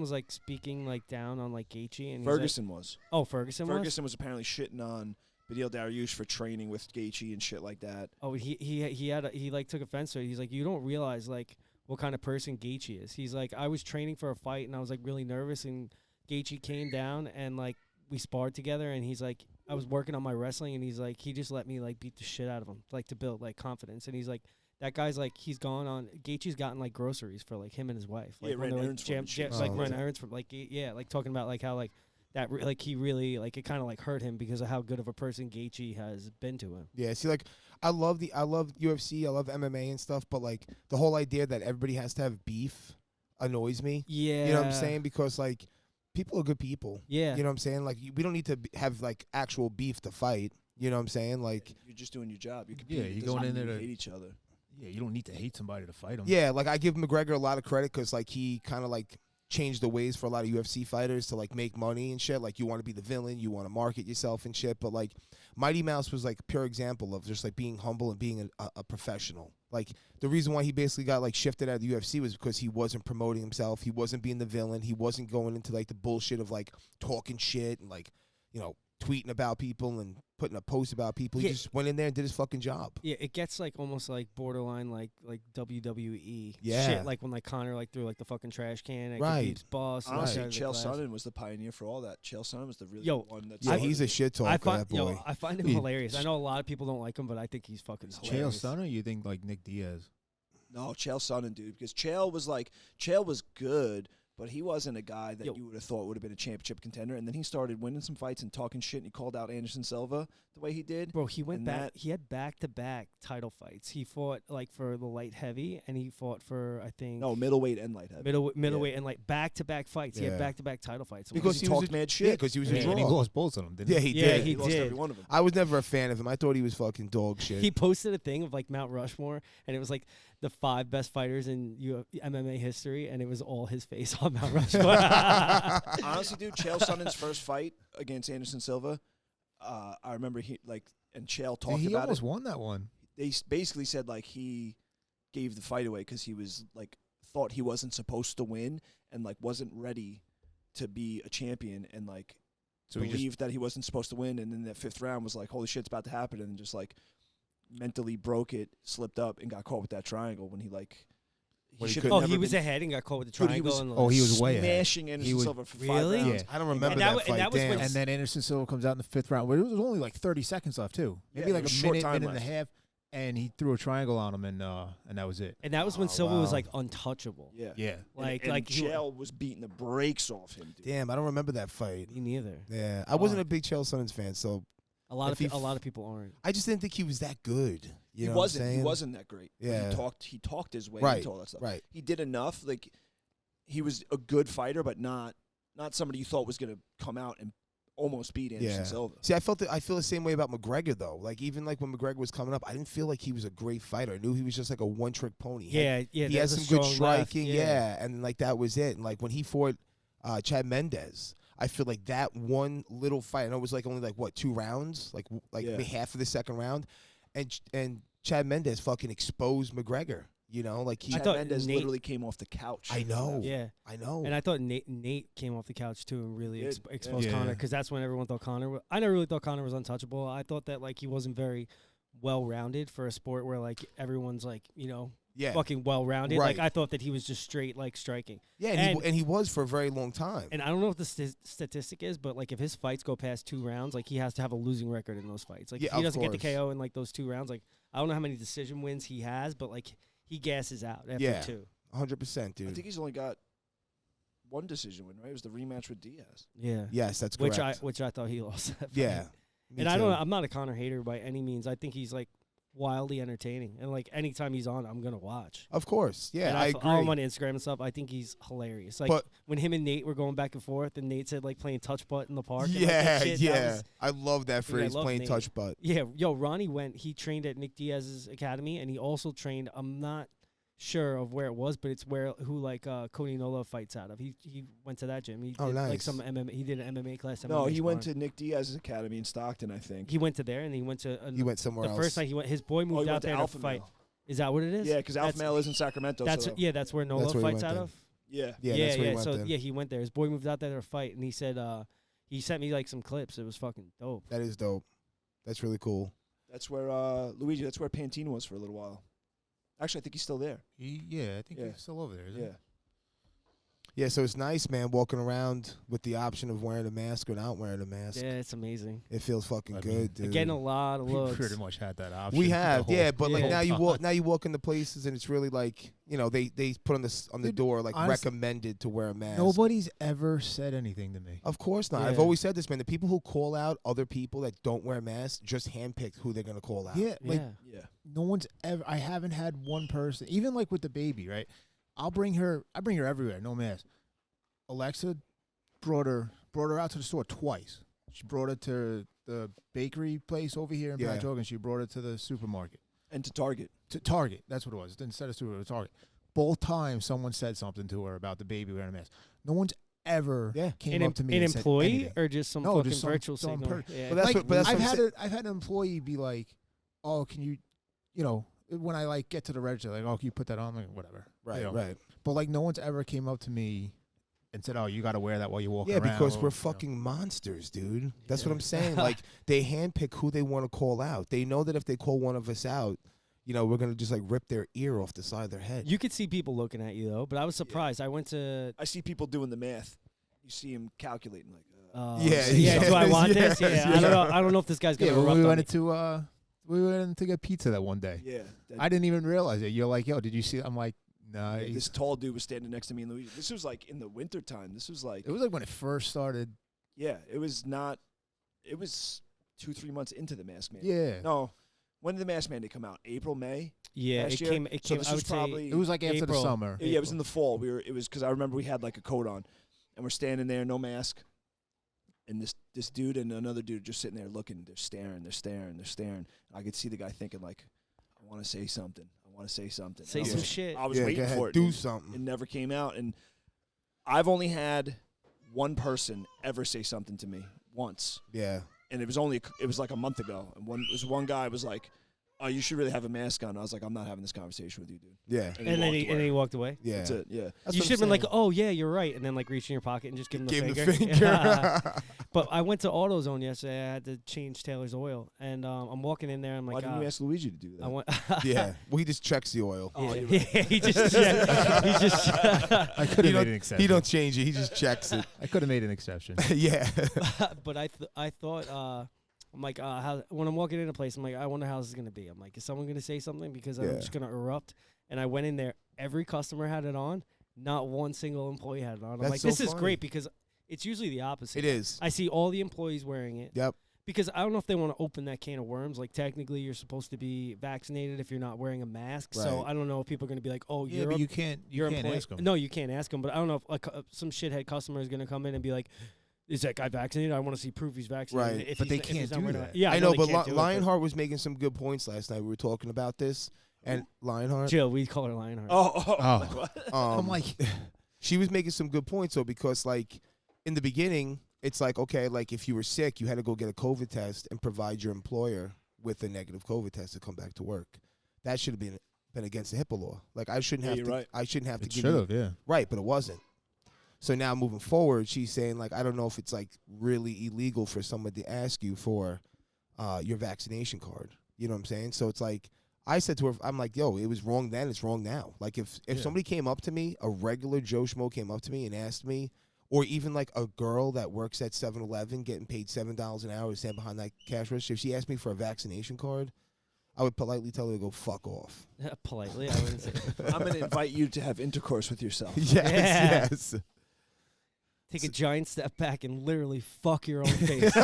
was like speaking like down on like Gaethje and he's Ferguson was. Like, oh, Ferguson was. Ferguson was apparently shitting on Beneil Dariush for training with Gaethje and shit like that. Oh, he like took offense to it. He's like, you don't realize like what kind of person Gaethje is. He's like, I was training for a fight and I was like really nervous, and Gaethje came down and like we sparred together, and he's like, I was working on my wrestling, and he's like, he just let me like beat the shit out of him, like to build like confidence. And he's like, that guy's like, he's gone on. Gaethje's gotten like groceries for like him and his wife. Like Yeah, ran when they're, errands for him and shit. like Oh, run okay. errands for like like talking about like how like that like he really like it kind of like hurt him because of how good of a person Gaethje has been to him. Yeah, see, like, I love UFC, I love MMA and stuff, but, like, the whole idea that everybody has to have beef annoys me. Yeah, You know what I'm saying? Because, like, people are good people. Yeah, You know what I'm saying? Like, we don't need to have, like, actual beef to fight. You know what I'm saying? Like, You're just doing your job. You Yeah, compete. you're It doesn't going in mean there you to- hate each other. Yeah, you don't need to hate somebody to fight them. yeah, like, I give McGregor a lot of credit because, like, he kind of, like, changed the ways for a lot of UFC fighters to, like, make money and shit. Like, you want to be the villain, you want to market yourself and shit. But, like, Mighty Mouse was, like, a pure example of just, like, being humble and being a professional. Like, the reason why he basically got, like, shifted out of the UFC was because he wasn't promoting himself. He wasn't being the villain. He wasn't going into, like, the bullshit of, like, talking shit and, like, you know, tweeting about people and putting a post about people. He Yeah. just went in there and did his fucking job. Yeah, it gets like almost like borderline like WWE Yeah. shit. Like when like Connor like threw like the fucking trash can at Right. Khabib's boss. and Honestly, shattered the Chael glass. Sonnen was the pioneer for all that. Chael Sonnen was the really Yo, one that Yeah, started he's a it. shit talker, I find that boy. I find him Yeah. hilarious. I know a lot of people don't like him, but I think he's fucking Chael hilarious. Sonnen, you think like Nick Diaz? No, Chael Sonnen, dude, because Chael was good, but he wasn't a guy that Yo. you would have thought would have been a championship contender. And then he started winning some fights and talking shit, and he called out Anderson Silva the way he did. Bro, he went And back. that- He had back-to-back title fights. He fought like for the light heavy, and he fought for I think No, middleweight and light heavy. middleweight and like back-to-back fights. He Yeah. had back-to-back title fights. Because he he was talked a- mad Yeah, shit. because he was Yeah, a And he draw. lost both of them, didn't Yeah, he? he Yeah, did. he lost did. every one of them. I was never a fan of him. I thought he was fucking dog shit. He posted a thing of like Mount Rushmore, and it was like the 5 best fighters in MMA history, and it was all his face on Mount Rushmore. Honestly, dude, Chael Sonnen's first fight against Anderson Silva, I remember and Chael talked he about almost it. won that one. They basically said like he gave the fight away because he was like thought he wasn't supposed to win and like wasn't ready to be a champion and like So he believed that he wasn't supposed to win, and then that 5th round was like, holy shit, it's about to happen, and just like mentally broke it, slipped up, and got caught with that triangle when he like. When he should've couldn't- Oh, never he was been ahead and got caught with the Dude, he triangle. was- and the Oh, he was way ahead. smashing Anderson He was- Silva for 5 Really? rounds. Yeah, I don't remember And that that fight. was when- Damn. And then Anderson Silva comes out in the 5th round. But it was only like 30 seconds left too. Maybe Yeah, like it was a short minute, time minute and a left. half, and he threw a triangle on him, and that was it. And that was when Oh, Silva was wow. like untouchable. Yeah. Yeah. Like and like he- Chael was beating the brakes off him, dude. Damn, I don't remember that fight. me neither. Yeah, I wasn't a big Chael Sonnen's fan, so A lot If of he a lot of people aren't. I just didn't think he was that good. You He know wasn't. what I'm He saying? wasn't that great. But Yeah. He talked his way Right, into all that stuff. right. He did enough. Like he was a good fighter, but not somebody you thought was gonna come out and almost beat Anderson Yeah. Silva. See, I feel the same way about McGregor though. Like even like when McGregor was coming up, I didn't feel like he was a great fighter. I knew he was just like a one-trick pony. Yeah. he there's has a some good strong left, striking, yeah, and like that was it. And like when he fought Chad Mendez, I feel like that one little fight. I know it was like only like what 2 rounds, like Yeah. maybe half of the second round, and Chad Mendez fucking exposed McGregor. You know, like he. I Chad thought Mendes Nate- literally came off the couch. I know. Yeah. I know. And I thought Nate came off the couch too and really He did, exposed yeah. Connor, because that's when everyone thought Connor was. I never really thought Connor was untouchable. I thought that like he wasn't very well rounded for a sport where like everyone's like fucking well-rounded. Right. Like, I thought that he was just straight, like, striking. Yeah, and he was for a very long time. And I don't know what the statistic is, but, like, if his fights go past 2 rounds, like, he has to have a losing record in those fights. Like, Yeah, if he of doesn't get the course. KO in, like, those 2 rounds, like, I don't know how many decision wins he has, but, like, he gasses out after Yeah. 2. 100%, dude. I think he's only got one decision win, right? It was the rematch with Diaz. Yeah. Yes, that's correct. Which I thought he lost that fight. Yeah. Me And I don't too. know, I'm not a Conor hater by any means. I think he's, like, wildly entertaining. And, like, anytime he's on, I'm going to watch. Of course. Yeah, And I follow him on agree. Instagram and stuff. I think he's hilarious. Like, But- when him and Nate were going back and forth, and Nate said, like, playing touch butt in the park. and, like, Yeah, that shit, that yeah. was- I love that Dude, I phrase, love playing Nate. touch butt. Yeah, Ronnie he trained at Nick Diaz's academy, and he also trained, I'm not sure of where it was, but it's who Cody Nola fights out of. He went to that gym. He Oh, did like nice. some MMA. He did an MMA class. No, MMA he went sparring. to Nick Diaz's academy in Stockton, I think. He went to there, and he went to He went somewhere the else. first night he went. His boy Oh, moved he out went to there Alpha to fight. Male. Is that what it is? Yeah, because Alpha That's- Male is in Sacramento. That's so that's where Nola That's where he fights went out then. of. yeah. Yeah, that's where he went So then. yeah, he went there. His boy moved out there to fight, and he said he sent me like some clips. It was fucking dope. That is dope. That's really cool. That's where Luigi. That's where Pantene was for a little while. Actually, I think he's still there. Yeah, I think Yeah. he's still over there, isn't Yeah. he? Yeah, so it's nice, man, walking around with the option of wearing a mask or not wearing a mask. Yeah, it's amazing. It feels fucking I good, mean, dude. Getting a lot of We looks. pretty much had that option. We the have, whole- yeah, but like Yeah. now you walk into places and it's really like, you know, they put on the Dude, door like honest- recommended to wear a mask. Nobody's ever said anything to me. Of course not. I've Yeah. always said this, man. The people who call out other people that don't wear masks just handpick who they're gonna call out. Yeah, like Yeah. Yeah. no one's ever. I haven't had one person, even like with the baby, right? I bring her everywhere, no mask. Alexa brought her out to the store twice. She brought her to the bakery place over here in Yeah. Patchogue, and she brought her to the supermarket. And to Target. To Target, that's what it was. Instead of supermarket, Target. Both times, someone said something to her about the baby wearing a mask. No one's ever Yeah. came up to me An and said employee anything. or just some No, fucking just some- virtual some signal? per- Yeah. But that's Like, what- but that's I've what I'm had an employee be like, "Oh, can you know, when I like get to the register, like, oh, can you put that on?" Like, whatever. Right, You know? right. But like, no one's ever came up to me and said, "Oh, you got to wear that while you're walking Yeah, around." because or, we're you know. fucking monsters, dude. That's Yeah. what I'm saying. Like they handpick who they want to call out. They know that if they call one of us out, you know, we're gonna just like rip their ear off the side of their head. You could see people looking at you though, but I was surprised. I went to. I see people doing the math. You see him calculating like. Yeah, yeah. Do I want yeah, this? Yeah. yeah. I don't know. I don't know if this guy's Yeah, gonna when erupt we on went me. we went to get pizza that one day. Yeah. that- I didn't even realize it. You're like, "Yo, did you see?" I'm like, "Nah." yeah, this tall dude was standing next to me in Luigi. This was like in the wintertime. This was like. It was like when it first started. Yeah. It was not. It was 2-3 months into the Mask Man. Yeah, No. When did the Mask Mandate come out? April, May. Yeah, last it year? came. It So came. this I was would say probably- it was like after the April. summer. Yeah, it was in the fall. It was because I remember we had like a coat on, and we're standing there, no mask, and this dude and another dude just sitting there looking. They're staring. I could see the guy thinking like, I want to say something. say And I some was- shit. I was Yeah, waiting go ahead, for it. do and something. It never came out, and I've only had one person ever say something to me once, Yeah. and it was like a month ago. And one guy was like, "Oh, you should really have a mask on." I was like, "I'm not having this conversation with you, dude." Yeah. And then he walked away. Yeah. That's it. Yeah. That's You what should have I'm been like, saying. "Oh yeah, you're right," and then like reach in your pocket and just give him Give the him finger. the finger. But I went to AutoZone yesterday. I had to change Taylor's oil, and I'm walking in there. I'm Why like, didn't you ask Luigi to do that? I want. Yeah. Well, he just checks the oil. Oh, yeah, you're yeah, he just. He just. I could He have made don't- an exception. He don't change it. He just checks it. I could have made an exception. Yeah. But I thought I'm like when I'm walking in a place, I'm like, I wonder how this is gonna be. I'm like, is someone gonna say something because I'm Yeah. just gonna erupt? And I went in there. Every customer had it on. Not one single employee had it on. I'm That's like, so this is funny. great because it's usually the opposite. It is. I see all the employees wearing it. Yep. Because I don't know if they want to open that can of worms. Like, technically, you're supposed to be vaccinated if you're not wearing a mask. So Right. I don't know if people are going to be like, oh, Yeah, you're but a- you can't you're employee. ask them. No, you can't ask them. But I don't know if like some shithead customer is going to come in and be like, is that guy vaccinated? I want to see proof he's vaccinated. Right. If But he's they if he's can't not do wearing a- that. Yeah, I know, they but can't do it, Lionheart was making some good points last night. We were talking about this. And Lionheart. Jill, we call her Lionheart. Oh. Oh. What? I'm like, she was making some good points though, because like in the beginning, it's like, okay, like if you were sick, you had to go get a COVID test and provide your employer with a negative COVID test to come back to work. That should have been against the HIPAA law. Like I shouldn't Yeah, have you're to. right. I shouldn't have to it give should you have, yeah. right, but it wasn't. So now moving forward, she's saying like I don't know if it's like really illegal for somebody to ask you for your vaccination card. You know what I'm saying? So it's like I said to her, I'm like, yo, it was wrong then, it's wrong now. Like, if somebody came up to me, a regular Joe Schmo came up to me and asked me, or even like a girl that works at 7-Eleven getting paid $7 an hour to stand behind that cash register, if she asked me for a vaccination card, I would politely tell her to go fuck off. Politely, I wouldn't say. I'm going to invite you to have intercourse with yourself. Yes. Take a giant step back and literally fuck your own face.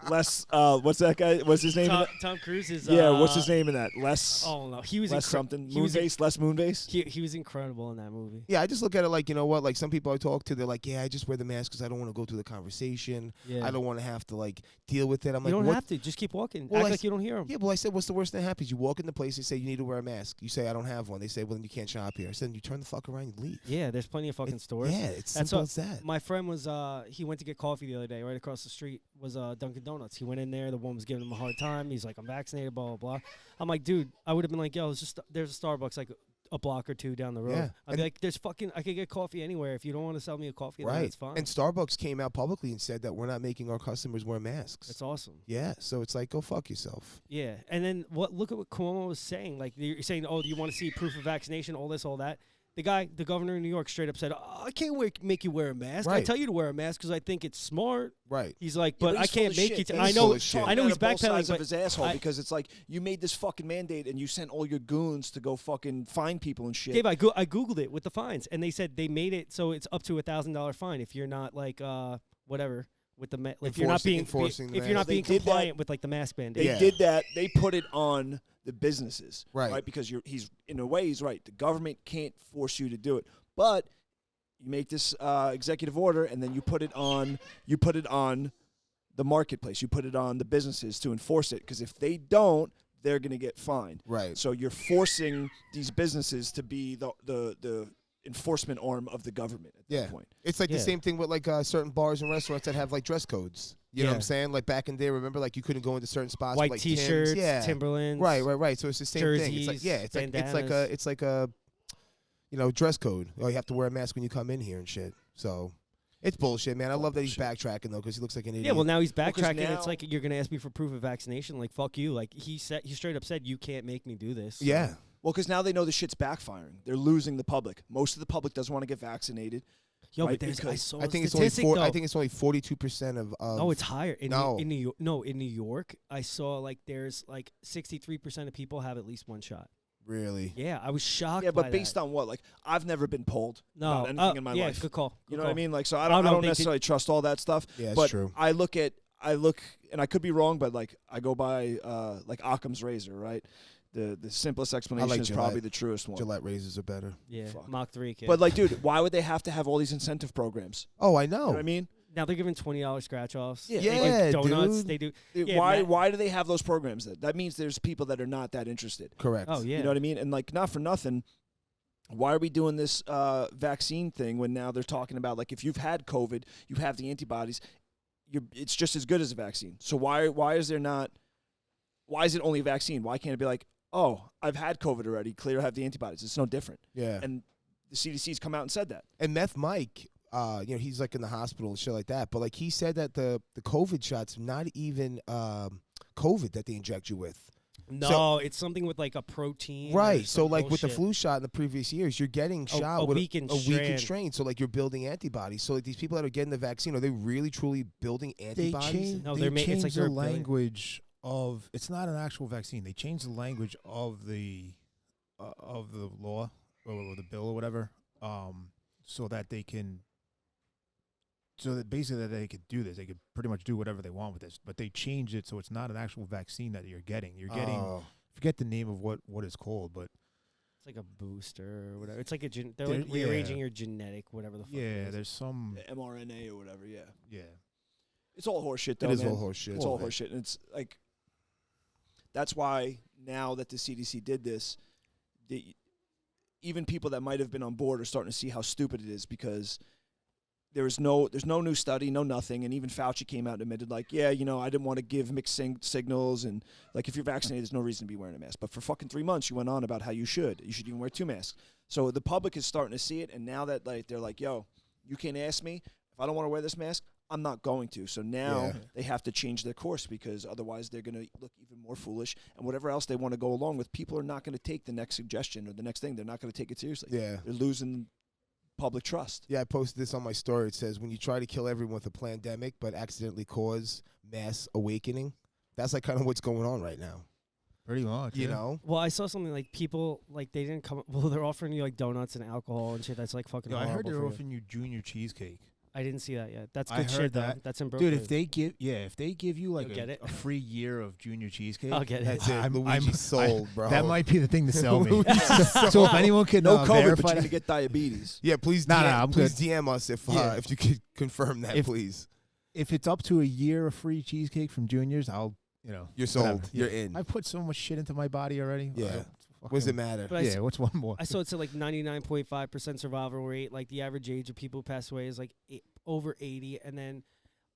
Les, what's that guy? What's his name? Tom Cruise is. What's his name in that? Les. Oh no, he was Les something. Moonbase. Les Moonbase. He was incredible in that movie. Yeah, I just look at it like, you know what? Like, some people I talk to, they're like, yeah, I just wear the mask because I don't want to go through the conversation. Yeah. I don't want to have to like deal with it. I'm You like, don't what? have to. Just keep walking. Well, Act like you don't hear him. Yeah, well, I said, what's the worst that happens? You walk in the place, they say you need to wear a mask. You say I don't have one. They say, well, then you can't shop here. I said, you turn the fuck around and leave. Yeah, there's plenty of fucking stores. Yeah, it's That's simple what- as that. My friend was he went to get coffee the other day. Right across the street was Dunkin' Donuts. He went in there. The woman was giving him a hard time. He's like, I'm vaccinated, blah blah blah. I'm like, dude, I would have been like, yo, there's a Starbucks like a block or two down the road. Yeah. I'd be like, I could get coffee anywhere. If you don't want to sell me a coffee, then Right. that's fine. And Starbucks came out publicly and said that we're not making our customers wear masks. That's awesome. Yeah, so it's like, go fuck yourself. Yeah, and then look at what Cuomo was saying. Like, you're saying, oh, do you want to see proof of vaccination, all this, all that. The governor of New York straight up said, I can't make you wear a mask. I Right. tell you to wear a mask because I think it's smart. Right. He's like, Yeah, but I he's full can't of make shit. you. To, He's I full know. of shit. I know he's both sides backpedaling, of his but asshole because it's like you made this fucking mandate and you sent all your goons to go fucking find people and shit. Dave, I googled it with the fines, and they said they made it so it's up to $1,000 fine if you're not like whatever with the if you're not being enforcing the if you're not mask. being They did that. compliant with like the mask mandate. They Yeah. did that. They put it on the businesses, Right. Because he's in a way he's right. The government can't force you to do it, but you make this executive order and then you put it on the marketplace. You put it on the businesses to enforce it because if they don't, they're going to get fined. Right. So you're forcing these businesses to be the enforcement arm of the government at that point. It's like Yeah. the same thing with like certain bars and restaurants that have like dress codes. You know what Yeah. I'm saying? Like back in the day, remember, like you couldn't go into certain spots White with, like T-shirts, Tim's. Yeah. Timberlands. Right. So it's the same thing. It's like jerseys, it's like a dress code. Oh, you have to wear a mask when you come in here and shit. So it's bullshit, man. I love that he's backtracking though because he looks like an idiot. Yeah, well now he's 'cause backtracking. now- It's like you're gonna ask me for proof of vaccination. Like fuck you. Like he straight up said you can't make me do this. So. Yeah. Well, because now they know the shit's backfiring. They're losing the public. Most of the public doesn't want to get vaccinated. Yo, Right, but I because saw I think a it's only statistic, though. I think it's only 42% of. Oh, it's higher. In No. in New York. No, in New York, I saw like there's like 63% of people have at least one shot. really. Yeah, I was shocked. Yeah, by but based that. on what? Like, I've never been polled no about anything in my yeah, life. good call. You know what I mean? Like, so I Oh, don't, no, I don't they did- necessarily trust all that stuff. Yeah, it's but true. I look, and I could be wrong, but like I go by like Occam's razor, right? The simplest explanation is probably Gillette. the truest one. Gillette razors are better. Yeah, Fuck. Mach 3 kid. But like, dude, why would they have to have all these incentive programs? Oh, I You know know. what I mean? now they're giving $20 scratch offs. Yeah. Yeah, donuts. dude. They do. It- Yeah, why Matt- why do they have those programs? That means there's people that are not that interested. Correct. Oh yeah. You know what I mean? And like, not for nothing. Why are we doing this vaccine thing when now they're talking about like if you've had COVID, you have the antibodies, it's just as good as a vaccine. So why is there not? Why is it only a vaccine? Why can't it be like, oh, I've had COVID already, clear, I have the antibodies. It's no different. Yeah. And the CDC's come out and said that. And Meth Mike, he's like in the hospital and shit like that. But like he said that the COVID shot's not even COVID that they inject you with. No, it's something with like a protein. or Right. So some like with the bullshit. flu shot in the previous years, you're getting shot with weakened a weakened strain. strain. So like you're building antibodies. So like these people that are getting the vaccine, are they really truly building They antibodies? change. No, they they're it's change like the they're billion- language of. It's not an actual vaccine. They change the language of the law or the bill or whatever, so that they can. So that basically that they could do this, they could pretty much do whatever they want with this. But they changed it so it's not an actual vaccine that you're getting. You're getting. Oh. Forget the name of what it's called, but It's like a booster or whatever. It's like they're There- like rearranging yeah. your genetic, whatever the fuck. yeah, it is. there's some. The mRNA or whatever, yeah. Yeah, It's all horseshit, though. It is man. all horseshit. It's all horseshit. And it's like, that's why now that the CDC did this, even people that might have been on board are starting to see how stupid it is because there's no new study, no nothing. And even Fauci came out and admitted, like, yeah, I didn't want to give mixed signals. And, like, if you're vaccinated, there's no reason to be wearing a mask. But for fucking 3 months, you went on about how you should even wear 2 masks. So the public is starting to see it. And now that, like, they're like, yo, you can't ask me. If I don't want to wear this mask, I'm not going to. So now Yeah. they have to change their course because otherwise they're going to look even more foolish. And whatever else they want to go along with, people are not going to take the next suggestion or the next thing. They're not going to take it seriously. Yeah. They're losing public trust. Yeah, I posted this on my story. It says, when you try to kill everyone with a pandemic but accidentally cause mass awakening, that's like kind of what's going on right now. Pretty much. You yeah. know? Well, I saw something like people like they didn't come. Well, they're offering you like donuts and alcohol and shit. That's like fucking. Yo, I heard horrible they're for you. offering you junior cheesecake. I didn't see that yet. That's I good heard shit though. that. That's in Brooklyn. Dude, if they give you like You'll get it? a free year of junior cheesecake, I'll get it. That's it. Luigi sold, bro. that might be the thing to sell me. So if anyone could No COVID, but verify you're going to that- get diabetes. Yeah, please Nah, DM, nah, I'm please good. DM us if Yeah. if you could confirm that, If- please. if it's up to a year of free cheesecake from juniors, I'll You're sold. whatever. You're Yeah. in. I put so much shit into my body already. Yeah. What does it matter? But I Yeah, s- what's one more? I saw it's at like 99.5% survival rate. Like the average age of people who pass away is like over 80, and then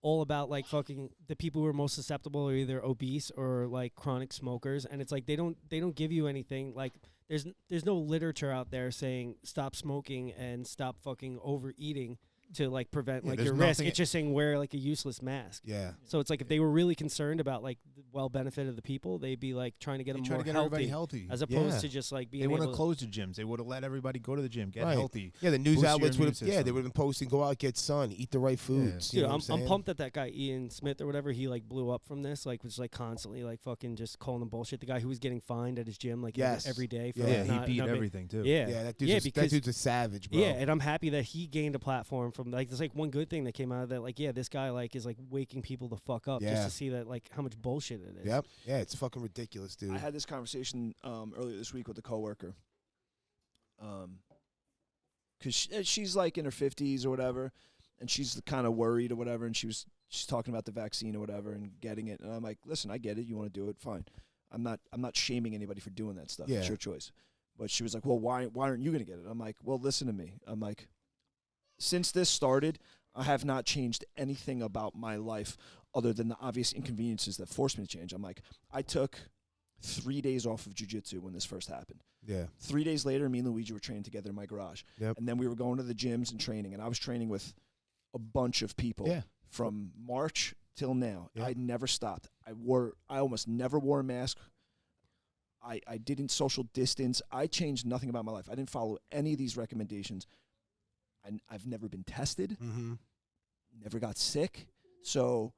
all about like fucking the people who are most susceptible are either obese or like chronic smokers, and it's like they don't give you anything. Like there's no literature out there saying stop smoking and stop fucking overeating to like prevent Yeah, like there's your risk. nothing- It's just saying wear like a useless mask. Yeah. So it's like if they were really concerned about like the well benefit of the people, they'd be like trying to get They them try more to get healthy, everybody healthy. as opposed Yeah. to just like being They would able have to. closed the gyms. They would have let everybody go to the gym, get Right. healthy. Yeah, the news Boost your outlets would immune have. Yeah, they system. would have been posting, go out, get sun, eat the right foods. Dude, You know what I'm saying? pumped that that guy Ian Smith or whatever he like blew up from this, like was like constantly like fucking just calling them bullshit. The guy who was getting fined at his gym like Yes. every day for Yeah, like, Yeah, he not beat being- everything too. Yeah, Yeah, that yeah, dude's, because that dude's a savage, bro. yeah, and I'm happy that he gained a platform from like there's like one good thing that came out of that. Like yeah, this guy like is like waking people the fuck up just Yeah. to see that like how much bullshit it is. Yep. Yeah, it's fucking ridiculous, dude. I had this conversation earlier this week with a coworker. Because she's like in her 50s or whatever, and she's kind of worried or whatever, and she's talking about the vaccine or whatever and getting it, and I'm like, listen, I get it, you want to do it, fine. I'm not shaming anybody for doing that stuff. Yeah. It's your choice. But she was like, well, why aren't you gonna get it? I'm like, well, listen to me. I'm like, since this started, I have not changed anything about my life other than the obvious inconveniences that forced me to change. I'm like, I took 3 days off of jiu-jitsu when this first happened. Yeah. 3 days later, me and Luigi were training together in my garage. Yep. And then we were going to the gyms and training, and I was training with a bunch of people Yeah. from March till now. Yep. I never stopped. I almost never wore a mask. I didn't social distance. I changed nothing about my life. I didn't follow any of these recommendations. I've never been tested, Mm-hmm. never got sick. So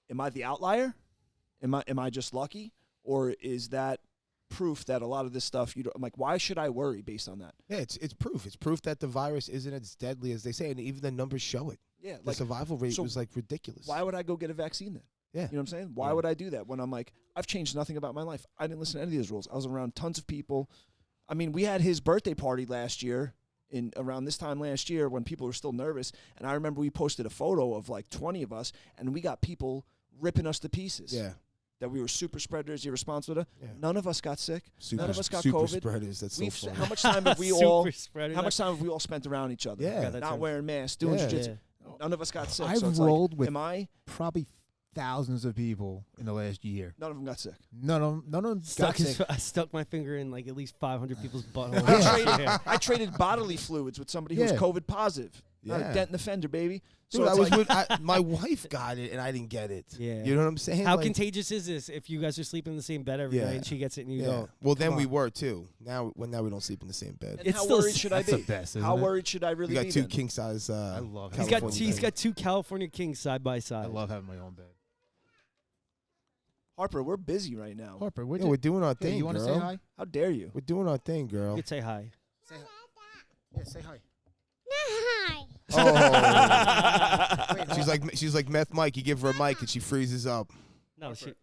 am I the outlier? Am I just lucky? Or is that proof that a lot of this stuff, I'm like, why should I worry based on that? Yeah, it's proof. It's proof that the virus isn't as deadly as they say, and even the numbers show it. Yeah, The survival rate so was like ridiculous. why would I go get a vaccine then? Yeah. You know what I'm saying? Why Yeah. would I do that when I'm like, I've changed nothing about my life. I didn't listen to any of these rules. I was around tons of people. I mean, we had his birthday party last year, around this time last year when people were still nervous. And I remember we posted a photo of like 20 of us, and we got people ripping us to pieces. Yeah. That we were super spreaders, irresponsible. Yeah. None of us got sick. Super, of us got super COVID. spreaders. That's so We've funny. how much time have we Super all? spreader. How much time have we all spent around each other? Yeah. that Not sounds- wearing masks, doing Yeah. jiu-jitsu. None of us got sick. I've so it's rolled like, with am I? probably thousands of people in the last year. None of them got sick. None of them got sick. I stuck my finger in like at least 500 people's buttholes. I traded bodily fluids with somebody who was Yeah. COVID positive. Not Yeah. a dent in the fender, baby. Dude, So I it's was like, with, my wife got it, and I didn't get it. Yeah. You know what I'm saying? How Like, contagious is this if you guys are sleeping in the same bed every Yeah. night and she gets it and you Yeah. don't? Well, then Come we on. were too. Now we don't sleep in the same bed. and It's how still worried should I that's be? the best, How isn't it? worried should I really We got be? two then? king size. I love He's having got California he's bed. got two California kings side by I side. love having my own bed. Harper, we're busy right now. Harper, Yeah, we're doing our hey, thing, you want to girl. say hi? How dare you? We're doing our thing, You girl. could say hi. Say hi. Yeah, say hi. Oh. she's like Meth Mike. You give her a mic and she freezes up. No, she.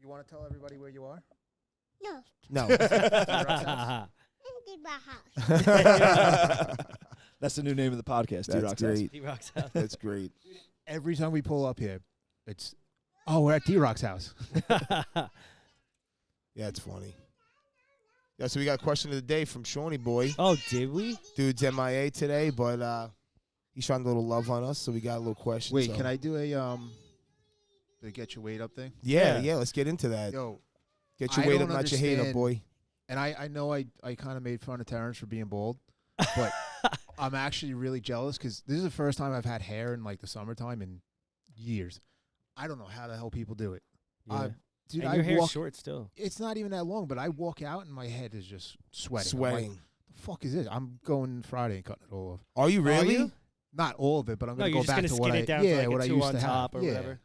You want to tell everybody where you are? No. That's the new name of the podcast. That's D-Rock's House. great. He rocks out. That's great. Every time we pull up here, it's, oh, we're at D-Rock's house. Yeah, it's funny. Yeah, so we got a question of the day from Shawnee Boy. Oh, did we? Dude's MIA today, but he's trying a little love on us, so we got a little question. Wait, so. can I do the get your weight up thing? Yeah, let's get into that. Yo, Get your I weight don't up, not your hate up, understand- boy. and I know I kind of made fun of Terrence for being bald, but I'm actually really jealous because this is the first time I've had hair in like the summertime in years. I don't know how the hell people do it. Yeah. Dude, And I your hair's walk. short still. It's not even that long, but I walk out and my head is just sweating. I'm Sweating. like, the fuck is this? I'm going Friday and cutting it all off. Are you really? you? Not all of it, but I'm No, going to you're go just back gonna to skin what it down yeah, to like what a I 2 used on to top have. or Yeah. whatever.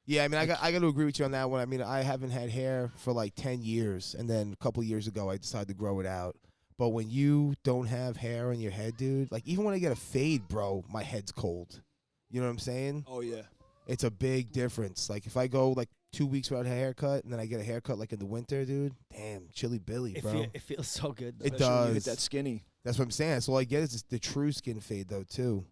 Yeah, I mean, I got to agree with you on that one. I mean, I haven't had hair for like 10 years, and then a couple years ago, I decided to grow it out. But when you don't have hair on your head, dude, like even when I get a fade, bro, my head's cold. You know what I'm saying? Oh yeah. It's a big difference. Like if I go like 2 weeks without a haircut, and then I get a haircut like in the winter, dude, damn, chilly Billy, bro. It feels so good. Though. It Especially when you does. get that skinny. That's what I'm saying. So all I get is the true skin fade, though, too.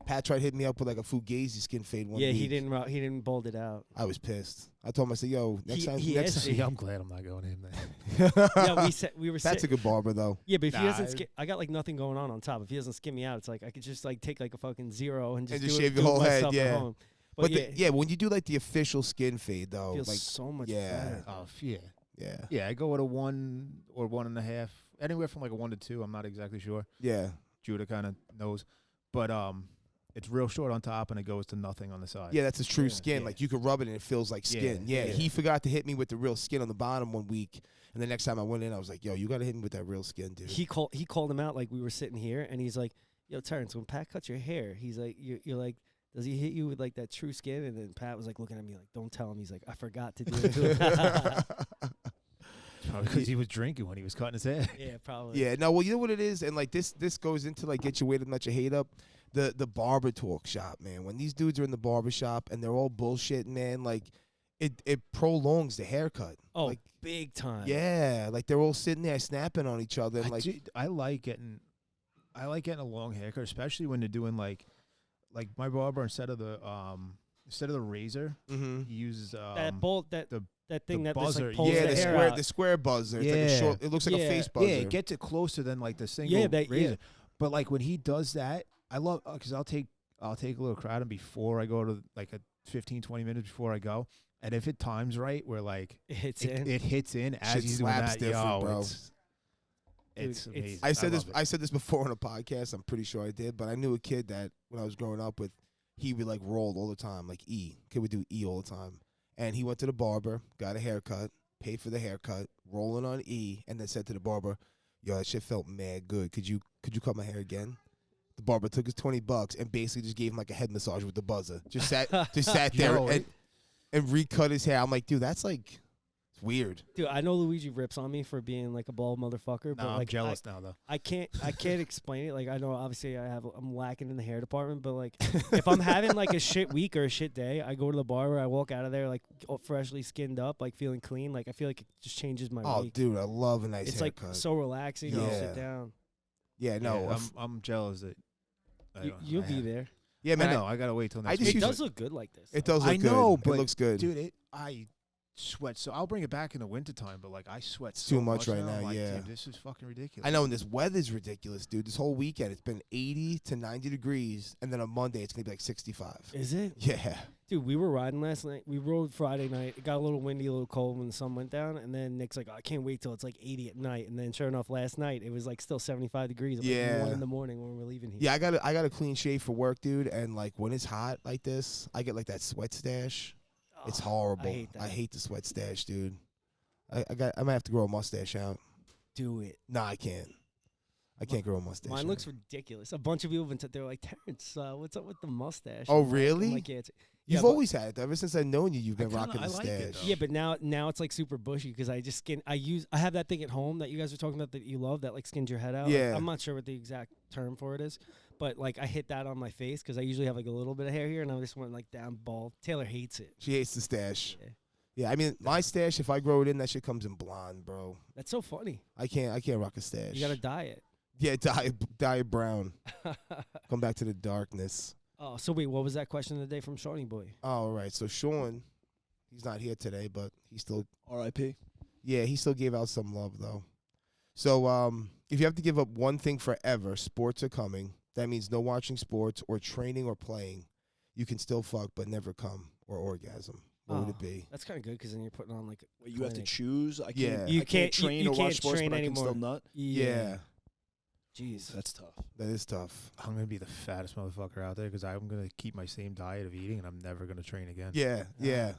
Pat tried hitting me up with like a Fugazi skin fade one Yeah, week. he didn't bold it out. I was pissed. I told him, I said, yo, next time. Next asked time. me. I'm glad I'm not going in there. Yeah, we were. Pat's a good barber, though. Yeah, but if he Nah, doesn't, I got like nothing going on top. If he doesn't skin me out, it's like I could just like take like a fucking zero and just, And just do shave it, your do it whole head, myself at yeah. home. But yeah, when you do like the official skin fade, though, it feels like, so much yeah. better. Oh, yeah. yeah. Yeah, I go with a 1 or 1.5. Anywhere from like a 1 to 2. I'm not exactly sure. Yeah. Judah kind of knows. But it's real short on top and it goes to nothing on the side. Yeah, that's his true Yeah, skin. yeah. Like, you can rub it and it feels like skin. Yeah, Yeah. he forgot to hit me with the real skin on the bottom one week. And the next time I went in, I was like, yo, you got to hit me with that real skin, dude. He called him out like we were sitting here, and he's like, "Yo, Terrence, when Pat cuts your hair, he's like, you're like, does he hit you with like that true skin?" And then Pat was like looking at me like, "Don't tell him." He's like, "I forgot to do it." Probably because he was drinking when he was cutting his hair. Yeah, probably. Yeah, no, well, you know what it is? And, like, this goes into, like, get your weight up, not your hate up. The barber talk shop, man. When these dudes are in the barber shop and they're all bullshitting, man, like, it prolongs the haircut. Oh, like, big time. yeah, like, they're all sitting there snapping on each other. And, like, I like getting a long haircut, especially when they're doing like my barber instead of the razor, mm-hmm. he uses That bolt, that thing the that just buzzer. like pulls yeah, the the hair square, out. the square buzzer. It's like a Yeah. short, it looks like a Yeah. face buzzer. Yeah, it gets it closer than like the single Yeah, that- razor. yeah. But like when he does that, I love because I'll take a little kratom before I go to like a 15-20 minutes before I go, and if it times right, where like It hits it, in. it hits in as Shit he's doing slaps that, different, yo, bro. It's Dude, amazing. I said love it. I said this before on a podcast. I'm pretty sure I did, but I knew a kid that when I was growing up with, he would like roll all the time, like E. Kid would do E all the time, and he went to the barber, got a haircut, paid for the haircut, rolling on E, and then said to the barber, "Yo, that shit felt mad good. Could you cut my hair again?" The barber took his $20 and basically just gave him like a head massage with the buzzer. Just sat there Yo, and recut his hair. I'm like, dude, that's like, it's weird. Dude, I know Luigi rips on me for being like a bald motherfucker, but No, I'm like jealous now though. I can't explain it. Like I know obviously I'm lacking in the hair department, but like if I'm having like a shit week or a shit day, I go to the barber, I walk out of there like freshly skinned up, like feeling clean. Like I feel like it just changes my Oh, week. dude, I love a nice It's haircut. like so relaxing. You Yeah. sit down. Yeah, no, Yeah, I'm jealous that You'll be there. yeah, man. I know. I gotta wait till I next just week. It usually- does look good like this. It though. does look I good. know, It but looks good. Dude, I sweat. So I'll bring it back in the wintertime, but like I sweat It's so too much right now. now, I'm like, yeah. dude, this is fucking ridiculous. I know, and this weather's ridiculous, dude. This whole weekend, it's been 80 to 90 degrees, and then on Monday, it's going to be like 65. Is it? Yeah. Dude, we were riding last night. We rode Friday night. It got a little windy, a little cold when the sun went down. And then Nick's like, oh, I can't wait till it's like 80 at night. And then sure enough, last night, it was like still 75 degrees at Yeah. like 1 in the morning when we were leaving here. Yeah, I got a clean shave for work, dude, and like when it's hot like this, I get like that sweat stash. It's Oh, horrible. I hate that. I hate the sweat stash, dude. I might have to grow a mustache out. Do it. Nah, I can't. I can't grow a mustache. Mine out. looks ridiculous. A bunch of people have been they're like, Terrence, what's up with the mustache? Oh, I'm like- really? I'm like, yeah, You've but- always had it. Ever since I've known you, you've been kinda- rocking the I like it, stash. though. Yeah, but now it's like super bushy because I just I have that thing at home that you guys were talking about that you love that like skins your head out. Like, Yeah. I'm not sure what the exact term for it is, but like I hit that on my face because I usually have like a little bit of hair here and I just went like down bald. Taylor hates it. She hates the stash. Yeah. Yeah, I mean, my stash, if I grow it in, that shit comes in blonde, bro. That's so funny. I can't rock a stash. You gotta dye it. Yeah, dye it brown. Come back to the darkness. Oh, so wait, what was that question of the day from Shawnee Boy? Oh, all right. So Sean, he's not here today, but he still, R.I.P. yeah, he still gave out some love though. So if you have to give up one thing forever, sports are coming. That means no watching sports or training or playing. You can still fuck, but never come or orgasm. What would it Oh, be? That's kind of good because then you're putting on like. a Wait, you have to clinic. choose. I Yeah. can't. You I can't- train you or can't watch sports, train but I can anymore. still nut. Yeah. Jeez. That's tough. That is tough. I'm gonna be the fattest motherfucker out there because I'm gonna keep my same diet of eating, and I'm never gonna train again. Yeah. I'm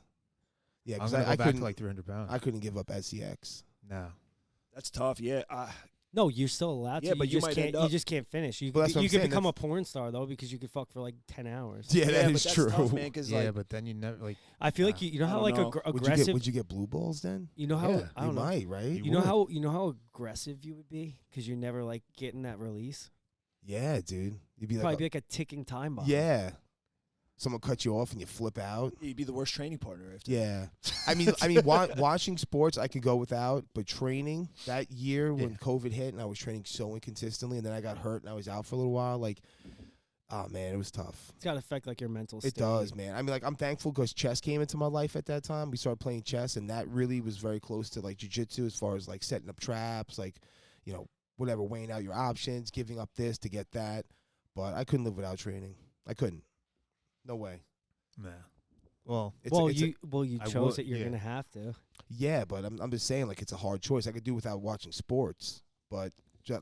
Because gonna go I back to couldn't. like 300 pounds. I couldn't give up SCX. No. That's tough. Yeah. No, you're still allowed to. Yeah, but you just might can't. end You up- just can't finish. You Well, that's could, what you I'm could saying, become a porn star though because you could fuck for like 10 hours. Yeah, that but is that's true. tough, man. Because Yeah, like, but then you never like. I feel like you know I how don't like know. aggressive. Would you get blue balls then? You know how Yeah, I don't You know. might, right? You know how aggressive you would be because you're never like getting that release. Yeah, dude. You'd be Probably like, be like a ticking time bomb. yeah. Someone cut you off and you flip out. you'd be the worst training partner after. Yeah. I mean, watching sports I could go without, but training that year when COVID hit and I was training so inconsistently, and then I got hurt and I was out for a little while. Like, oh man, it was tough. It's got to affect like your mental state. It does, man. I mean, like, I'm thankful because chess came into my life at that time. We started playing chess, and that really was very close to like jiu-jitsu as far as like setting up traps, like, you know, whatever, weighing out your options, giving up this to get that. But I couldn't live without training. I couldn't. No way. Nah. Well, You I chose would- it. You're yeah. gonna have to. Yeah, but I'm just saying, like, it's a hard choice. I could do without watching sports, but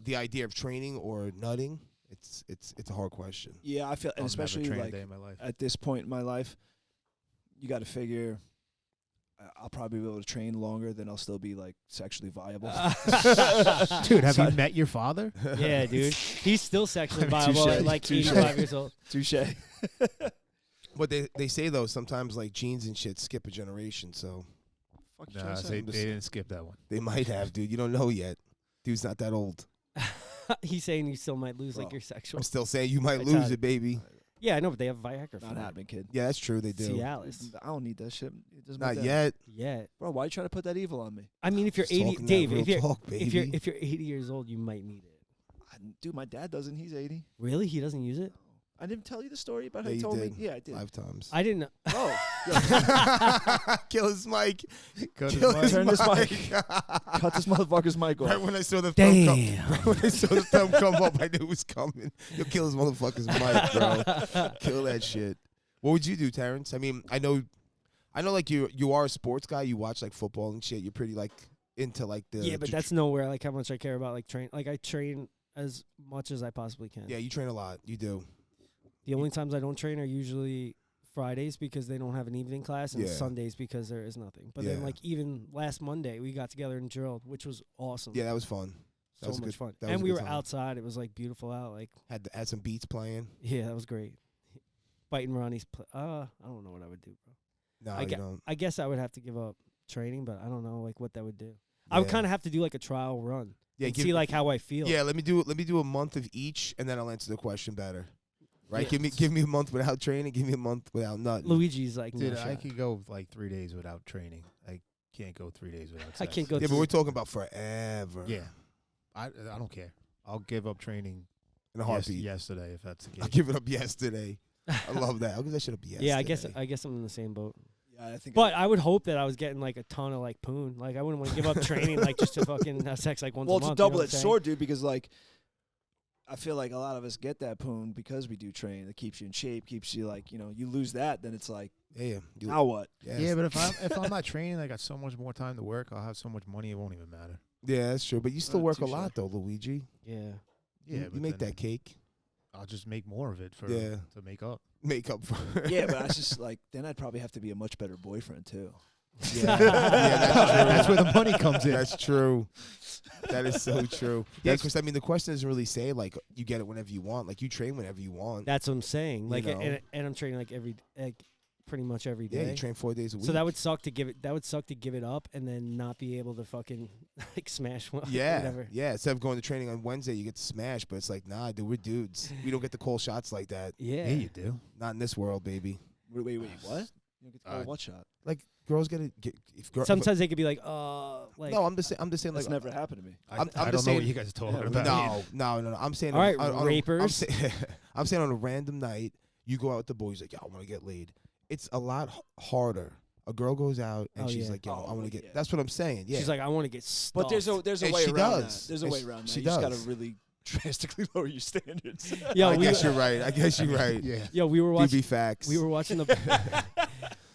the idea of training or nutting, it's a hard question. Yeah, I feel, and I'll especially never train like a day in my life. at this point in my life, you got to figure I'll probably be able to train longer than I'll still be like sexually viable. Dude, have you met your father? Yeah, dude. He's still sexually Touche, viable at like touche. 85 years old. Touche. But they say though sometimes like genes and shit skip a generation, so Fuck you Nah, trying to say? they I'm just- didn't skip that one. they might have, dude. You don't know yet. Dude's not that old. He's saying you still might lose like Bro, your sexual. I'm still saying you might It's lose hot. it, baby. Yeah, I know, but they have Viagra for Not that. happening, kid. Yeah, that's true. They do. Cialis. I don't need that shit. It doesn't make Not that- yet. Yeah. Bro, why you trying to put that evil on me? I mean, if you're Just 80, talking that Dave, real if you're talk, if you're baby. if you're 80 years old, you might need it. Dude, my dad doesn't. He's 80. Really? He doesn't use it? I didn't tell you the story about how Yeah, he you told did. me. Yeah, I did. 5 times. I didn't know. Bro, Kill his mic. Cut Kill his Turn his this mic. cut this motherfucker's mic Right off. when I saw the thumb come, Damn. right when I saw the thumb come up, I knew it was coming. You'll kill his motherfucker's mic, bro. Kill that shit. What would you do, Terrence? I mean, I know, like you are a sports guy. You watch like football and shit. You're pretty like into like the Yeah, but that's nowhere like how much I care about like train. Like I train as much as I possibly can. yeah. You train a lot. You do. The only times I don't train are usually Fridays because they don't have an evening class, and Yeah. Sundays because there is nothing. But then Yeah. like even last Monday we got together and drilled, which was awesome. Yeah, that was fun. That so was a much good- fun. that was And a we good were time. outside. It was like beautiful out. Like Had some beats playing. yeah, that was great. Biting Ronnie's. I don't know what I would do, bro. No, I you get- don't. I guess I would have to give up training, but I don't know like what that would do. I would Yeah. kind of have to do like a trial run. Yeah, and give- see like how I feel. Yeah, let me do a month of each, and then I'll answer the question better. Right? Yeah. Give me a month without training. Give me a month without nothing. Luigi's like, Dude, no I shot. could go like 3 days without training. I can't go 3 days without I sex. can't go. Yeah, to but we're talking about forever. Yeah. I don't care. I'll give up training in a heartbeat. yesterday if that's the case. I'll give it up yesterday. I love that. I'll give that shit up yesterday. Yeah, I guess I'm in the same boat. Yeah, I think. But I would hope that I was getting like a ton of like poon. Like I wouldn't want to give up training like just to fucking have sex like once well, a it's month. a you know what I'm double-edged saying? sword, dude. Because like, I feel like a lot of us get that poon because we do train. It keeps you in shape, keeps you like, you lose that, then it's like, Yeah. now what? Yeah, but if I'm not training, I got so much more time to work. I'll have so much money, it won't even matter. Yeah, that's true. But you still work a touche. lot though, Luigi. Yeah. Yeah, you but make then that cake. I'll just make more of it for Yeah. to make up. Make up for Yeah, but I just like, then I'd probably have to be a much better boyfriend too. Yeah, That's where the money comes in. That's true. That is so true. Yeah, because I mean, the question doesn't really say like you get it whenever you want. Like you train whenever you want. That's what I'm saying. Like know. and I'm training like pretty much every day. Yeah, you train 4 days a week. So that would suck to give it up and then not be able to fucking like smash one. Yeah, Whatever. yeah. Instead of going to training on Wednesday, you get to smash. But it's like, nah, dude, we're dudes. We don't get to call shots like that. Yeah. Yeah, you do. Not in this world, baby. Wait, what? You don't get to call what shot? Like girls gotta get. If girl, Sometimes they could be like, like no, I'm just saying. That's Like, never happened to me. I'm I just don't know saying- what you guys are talking Yeah, about. No. I'm saying. All right, on I'm rapers. I'm saying on a random night, you go out with the boys like, yo, I want to get laid. It's a lot harder. A girl goes out and Oh, she's yeah. like, yo, I want to get. yeah. That's what I'm saying. Yeah. she's like, I want to get stuffed. But there's a And way she around does. that. There's a And way around that. she You just does. gotta really drastically lower your standards. Yo, I we guess you're right. I guess you're right. Yeah. Yo, we were watching. DB facts. We were watching the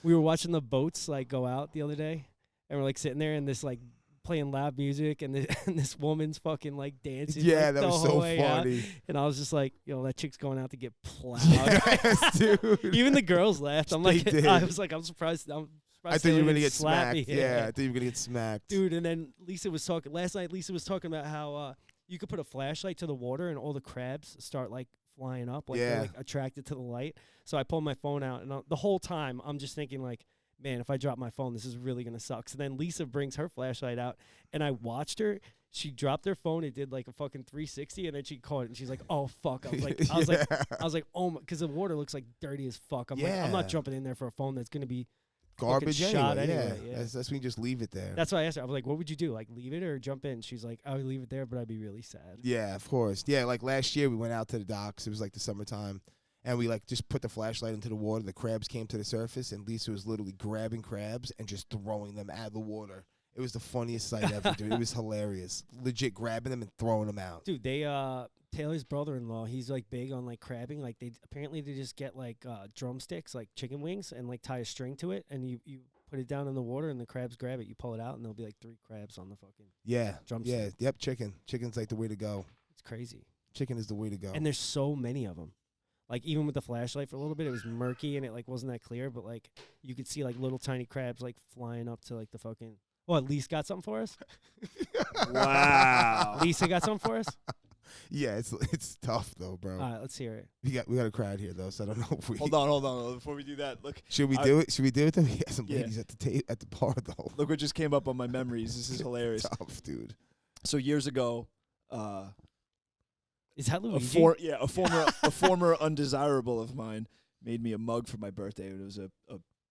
we were watching the boats like go out the other day, and we're like sitting there, and this like playing loud music, and, and this woman's fucking like dancing. Yeah, like, that the was whole so way out. funny. And I was just like, yo, that chick's going out to get plowed. Yes, dude. Even the girls laughed. I'm like, They did. I was like, I'm surprised. I thought you were gonna get slap smacked. me. Yeah, I thought you were gonna get smacked. Dude, and then Lisa was talking last night. Lisa was talking about how you could put a flashlight to the water and all the crabs start like flying up, like they're Yeah. like attracted to the light. So I pulled my phone out, and the whole time I'm just thinking like, man, if I drop my phone, this is really gonna suck. So then Lisa brings her flashlight out, and I watched her. She dropped her phone. It did like a fucking 360, and then she caught it, and she's like, "Oh fuck!" I was like, "Oh my," because the water looks like dirty as fuck. I'm like, I'm Yeah. not jumping in there for a phone that's gonna be Garbage shot anyway. anyway, yeah. That's when you just leave it there. That's why I asked her. I was like, "What would you do? Like, leave it or jump in?" She's like, "I would leave it there, but I'd be really sad." Yeah, of course. Yeah, like last year we went out to the docks. It was like the summertime, and we like just put the flashlight into the water. The crabs came to the surface, and Lisa was literally grabbing crabs and just throwing them out of the water. It was the funniest sight ever, dude. It was hilarious. Legit grabbing them and throwing them out. Dude, they Taylor's brother-in-law, he's like big on like crabbing. Like they just get like drumsticks, like chicken wings, and like tie a string to it, and you put it down in the water, and the crabs grab it. You pull it out, and there'll be like 3 crabs on the fucking Yeah, drumstick. yeah, yep. Chicken. Chicken's like the way to go. It's crazy. Chicken is the way to go. And there's so many of them. Like even with the flashlight for a little bit, it was murky and it like wasn't that clear, but like you could see like little tiny crabs like flying up to like the fucking. Oh, Lisa got something for us. Wow. Lisa got something for us. Yeah, it's tough though, bro. All right, let's hear it. We got a crowd here though, so I don't know if we Hold on. Before we do that, look. should we do it. Should we do it? Though? We got some Yeah. ladies at the bar though. Look what just came up on my memories. This is hilarious. Tough, dude. So years ago, Is that a Luigi? former undesirable of mine made me a mug for my birthday. It was a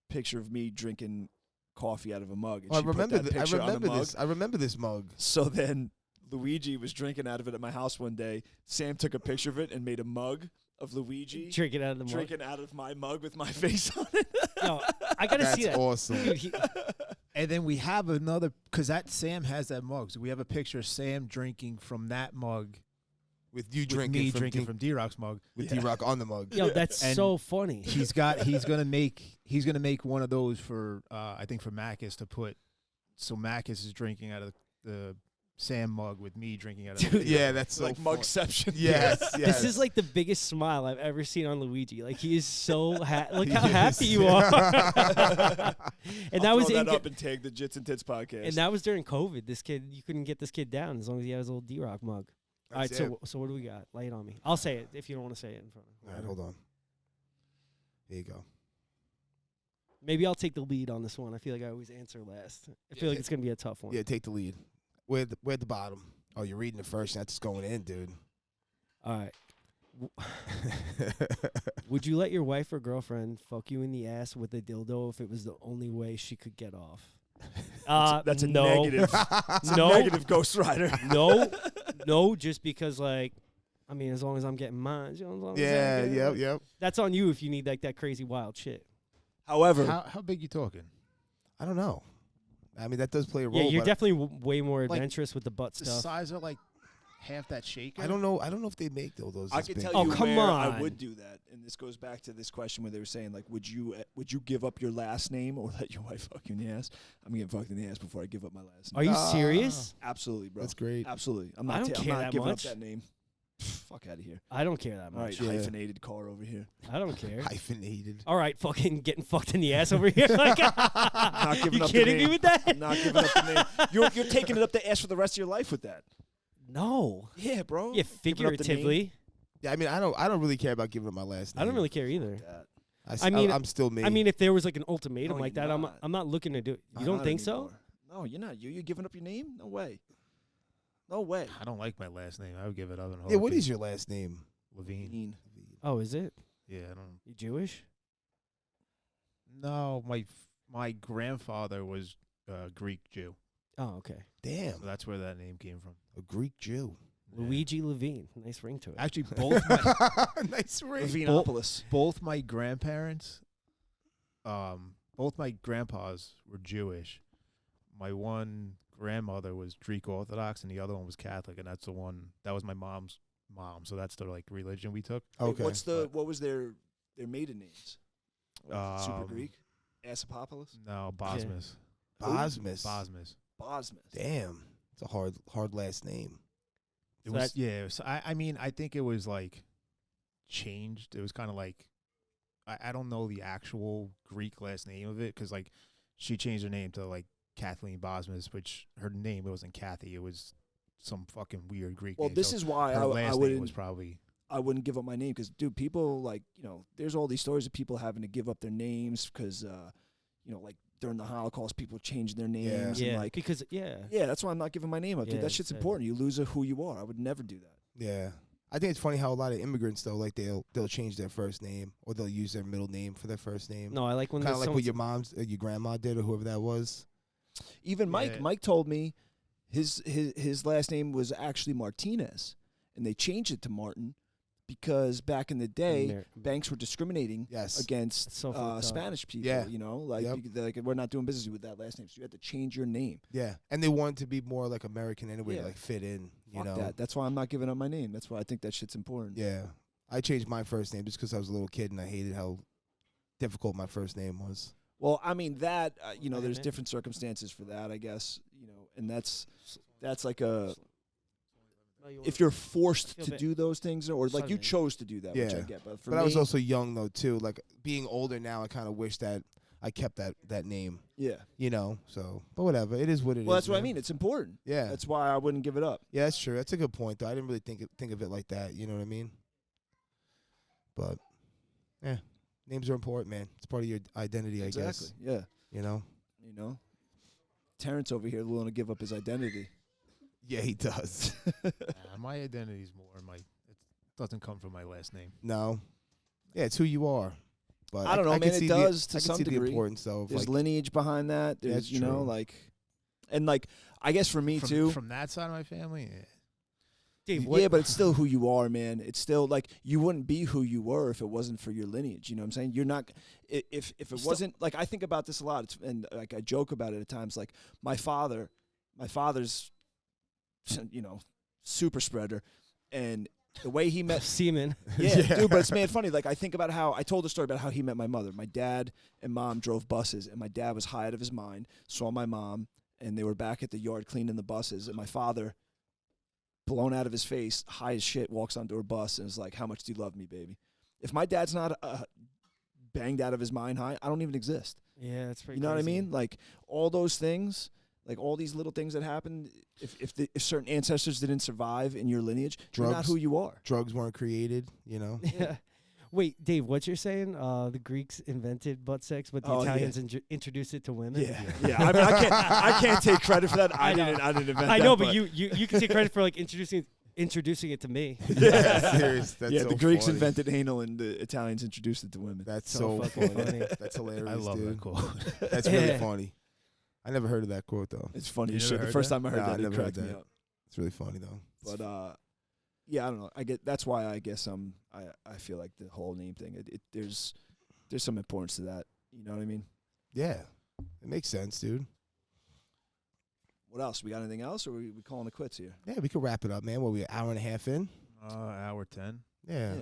picture of me drinking coffee out of a mug. And Oh, I she put remember that picture on a mug. this. I remember this mug. So then Luigi was drinking out of it at my house one day. Sam took a picture of it and made a mug of Luigi Drink it out of the mug. drinking out of my mug with my face on it. No, I gotta That's see that. awesome. Dude, And then we have another, because that Sam has that mug. So we have a picture of Sam drinking from that mug. With you With drinking me from drinking from D-Rock's mug. with Yeah. D-Rock on the mug. yo, that's And so funny. He's gonna make one of those for I think for Macus to put. So Macus is drinking out of the Sam mug with me drinking out of. Dude, Yeah, that's so like fun. mugception. Yes, yes. This is like the biggest smile I've ever seen on Luigi. Like he is so look how Yes. happy you are. And that was in up and tag the Jits and Tits podcast. and that was during COVID. This kid, you couldn't get this kid down as long as he had his little D-Rock mug. All right, That's it. so what do we got? Lay it on me. I'll say it if you don't want to say it in front of me. All right, hold on. Here you go. Maybe I'll take the lead on this one. I feel like I always answer last. I feel like it's gonna be a tough one. Yeah, take the lead. We're at the bottom. Oh, you're reading it first. That's just going in, dude. All right. Would you let your wife or girlfriend fuck you in the ass with a dildo if it was the only way she could get off? That's a no. negative. It's No. a negative Ghost Rider. No, just because like, I mean, as long as I'm getting mine, you know, as long as Yeah, I'm getting- yep. That's on you if you need like that crazy wild shit. However, How big you talking? I don't know. I mean, that does play a role. Yeah, you're but definitely way more Like, adventurous with the butt The stuff. size are like half that shaker. I don't know. I don't know if they make those. I this can big. tell Oh, you come where I on. would do that, and this goes back to this question where they were saying like, would you give up your last name or let your wife fuck you in the ass? I'm getting fucked in the ass before I give up my last name. Are you Ah. serious? Absolutely, bro. That's great. Absolutely. I'm I not. don't I'm care not that giving much. up that name. Fuck out of here. I don't care that All right, much. Yeah. hyphenated car over here. I don't care. Hyphenated. All right, fucking getting fucked in the ass over here. Like, Not giving you up kidding the me name. with that? I'm not giving up the name. You're taking it up the ass for the rest of your life with that. No. Yeah, bro. Yeah, Giving up the name. figuratively. Yeah, I mean, I don't really care about giving up my last name. I don't really care either. That. I mean, I'm still me. I mean, if there was like an ultimatum No, like you're that, not. I'm not looking to do it. You I'm don't not think so? anymore. No, you're not. You're giving up your name? No way. No way. I don't like my last name. I would give it up. yeah. What is your last name? Levine? Oh, is it? Yeah, I don't. You Jewish? No, my grandfather was Greek Jew, Oh, okay. Damn, so that's where that name came from. a Greek Jew. Yeah. Luigi Levine. Nice ring to it. Actually, both my, Nice ring. Levineopolis. both my grandparents, both my grandpas were Jewish. My one grandmother was Greek Orthodox, and the other one was Catholic, and that's the one that was my mom's mom. So that's the like religion we took. Okay. What was their maiden names? Super Um, Greek? Assipopolis? No, Bosmas. Bosmas. Bosmas. Bosmas. Damn, it's a hard last name. It So was, yeah. It was, I mean, I think it was like changed. It was kind of like I don't know the actual Greek last name of it because like she changed her name to like Kathleen Bosmas, which her name wasn't Kathy. It was some fucking weird Greek Well, name. this So is why her I last name wouldn't. was probably. I wouldn't give up my name because, dude, people like, there's all these stories of people having to give up their names because, like during the Holocaust, people changed their names. Yeah, And like, because yeah, that's why I'm not giving my name up, dude. Yeah, That shit's yeah. important. You lose who you are. I would never do that. Yeah. I think it's funny how a lot of immigrants though, like they'll change their first name or they'll use their middle name for their first name. no, I like when Kind of like someone what your grandma did or whoever that was. Even Yeah. Mike told me his last name was actually Martinez, and they changed it to Martin because back in the day, banks were discriminating Yes. against It's so fucked up. Spanish people. Yeah. Like, Yep. they're like, we're not doing business with that last name, so you had to change your name. Yeah. And they wanted to be more like American anyway, Yeah. like fit in, Fuck that. That's why I'm not giving up my name. That's why I think that shit's important. Yeah. I changed my first name just because I was a little kid and I hated how difficult my first name was. Well, I mean that Okay, there's man. different circumstances for that, I guess. And that's like a if you're forced feel to bad. do those things, or like Sorry, you man. chose to do that, which I Yeah. get. But for But me, I was also young though too. Like being older now, I kind of wish that I kept that name. yeah. So, but whatever. It is what it is. Well, that's what I man. mean. It's important. Yeah. That's why I wouldn't give it up. Yeah, that's true. That's a good point, though. I didn't really think of it like that. You know what I mean? But, yeah, names are important, man. It's part of your identity, I Exactly. guess. Yeah. You know? Terrence over here willing to give up his identity. Yeah, he does. My identity's more it doesn't come from my last name. No. Yeah, it's who you are. But I don't know, can man. It see does I to can some see degree. the importance, though. Of There's like, lineage behind that. There's, That's true. like, and like, I guess for me too. From that side of my family, yeah. Dave, Yeah, but it's still who you are, man. It's still like you wouldn't be who you were if it wasn't for your lineage. You know what I'm saying? You're not. If it wasn't like I think about this a lot, and like I joke about it at times. Like my father's, super spreader, and the way he met. semen. Yeah, dude, but it's mad funny. Like I think about how I told a story about how he met my mother. My dad and mom drove buses, and my dad was high out of his mind. Saw my mom, and they were back at the yard cleaning the buses, and my father, blown out of his face, high as shit, walks onto her bus and is like, "How much do you love me, baby?" If my dad's not banged out of his mind high, I don't even exist. Yeah, that's pretty. You know what I crazy. mean? Like all those things, like all these little things that happen. If certain ancestors didn't survive in your lineage, you're not Drugs. who you are. drugs weren't created, you know? Yeah. Wait, Dave, what you're saying? The Greeks invented butt sex, but the Oh, yeah. Italians introduced it to women. Yeah. I mean, I can't take credit for that. I didn't invent that. I know, but you can take credit for like introducing it to me. Yeah, serious. That's yeah, so the Greeks funny. invented anal, and the Italians introduced it to women. That's So so fucking funny. funny. That's hilarious, I love dude. that quote. That's really Yeah. funny. I never heard of that quote, though. It's funny You as never shit. The heard first that? time I heard Nah, I that, it never heard cracked me that. up. It's really funny, though. But yeah, I don't know. That's why I guess I feel like the whole name thing. There's some importance to that. You know what I mean? Yeah. It makes sense, dude. What else? We got anything else, or we calling it quits here? Yeah, we could wrap it up, man. What, we an hour and a half in? Hour 10. Yeah,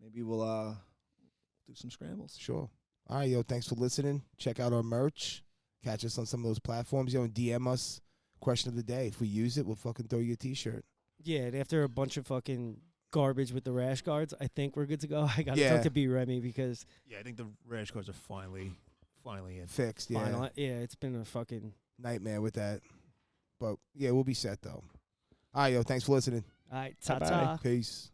Maybe we'll do some scrambles. sure. All right, yo, thanks for listening. Check out our merch. Catch us on some of those platforms, yo, and DM us question of the day. If we use it, we'll fucking throw you a T-shirt. Yeah, and after a bunch of fucking garbage with the rash guards, I think we're good to go. I got to Yeah. talk to B Remy because Yeah, I think the rash cards are finally in. Fixed, yeah. it's been a fucking. Nightmare with that. But, yeah, we'll be set, though. All right, yo, thanks for listening. All right, ta Bye-bye. ta. Peace.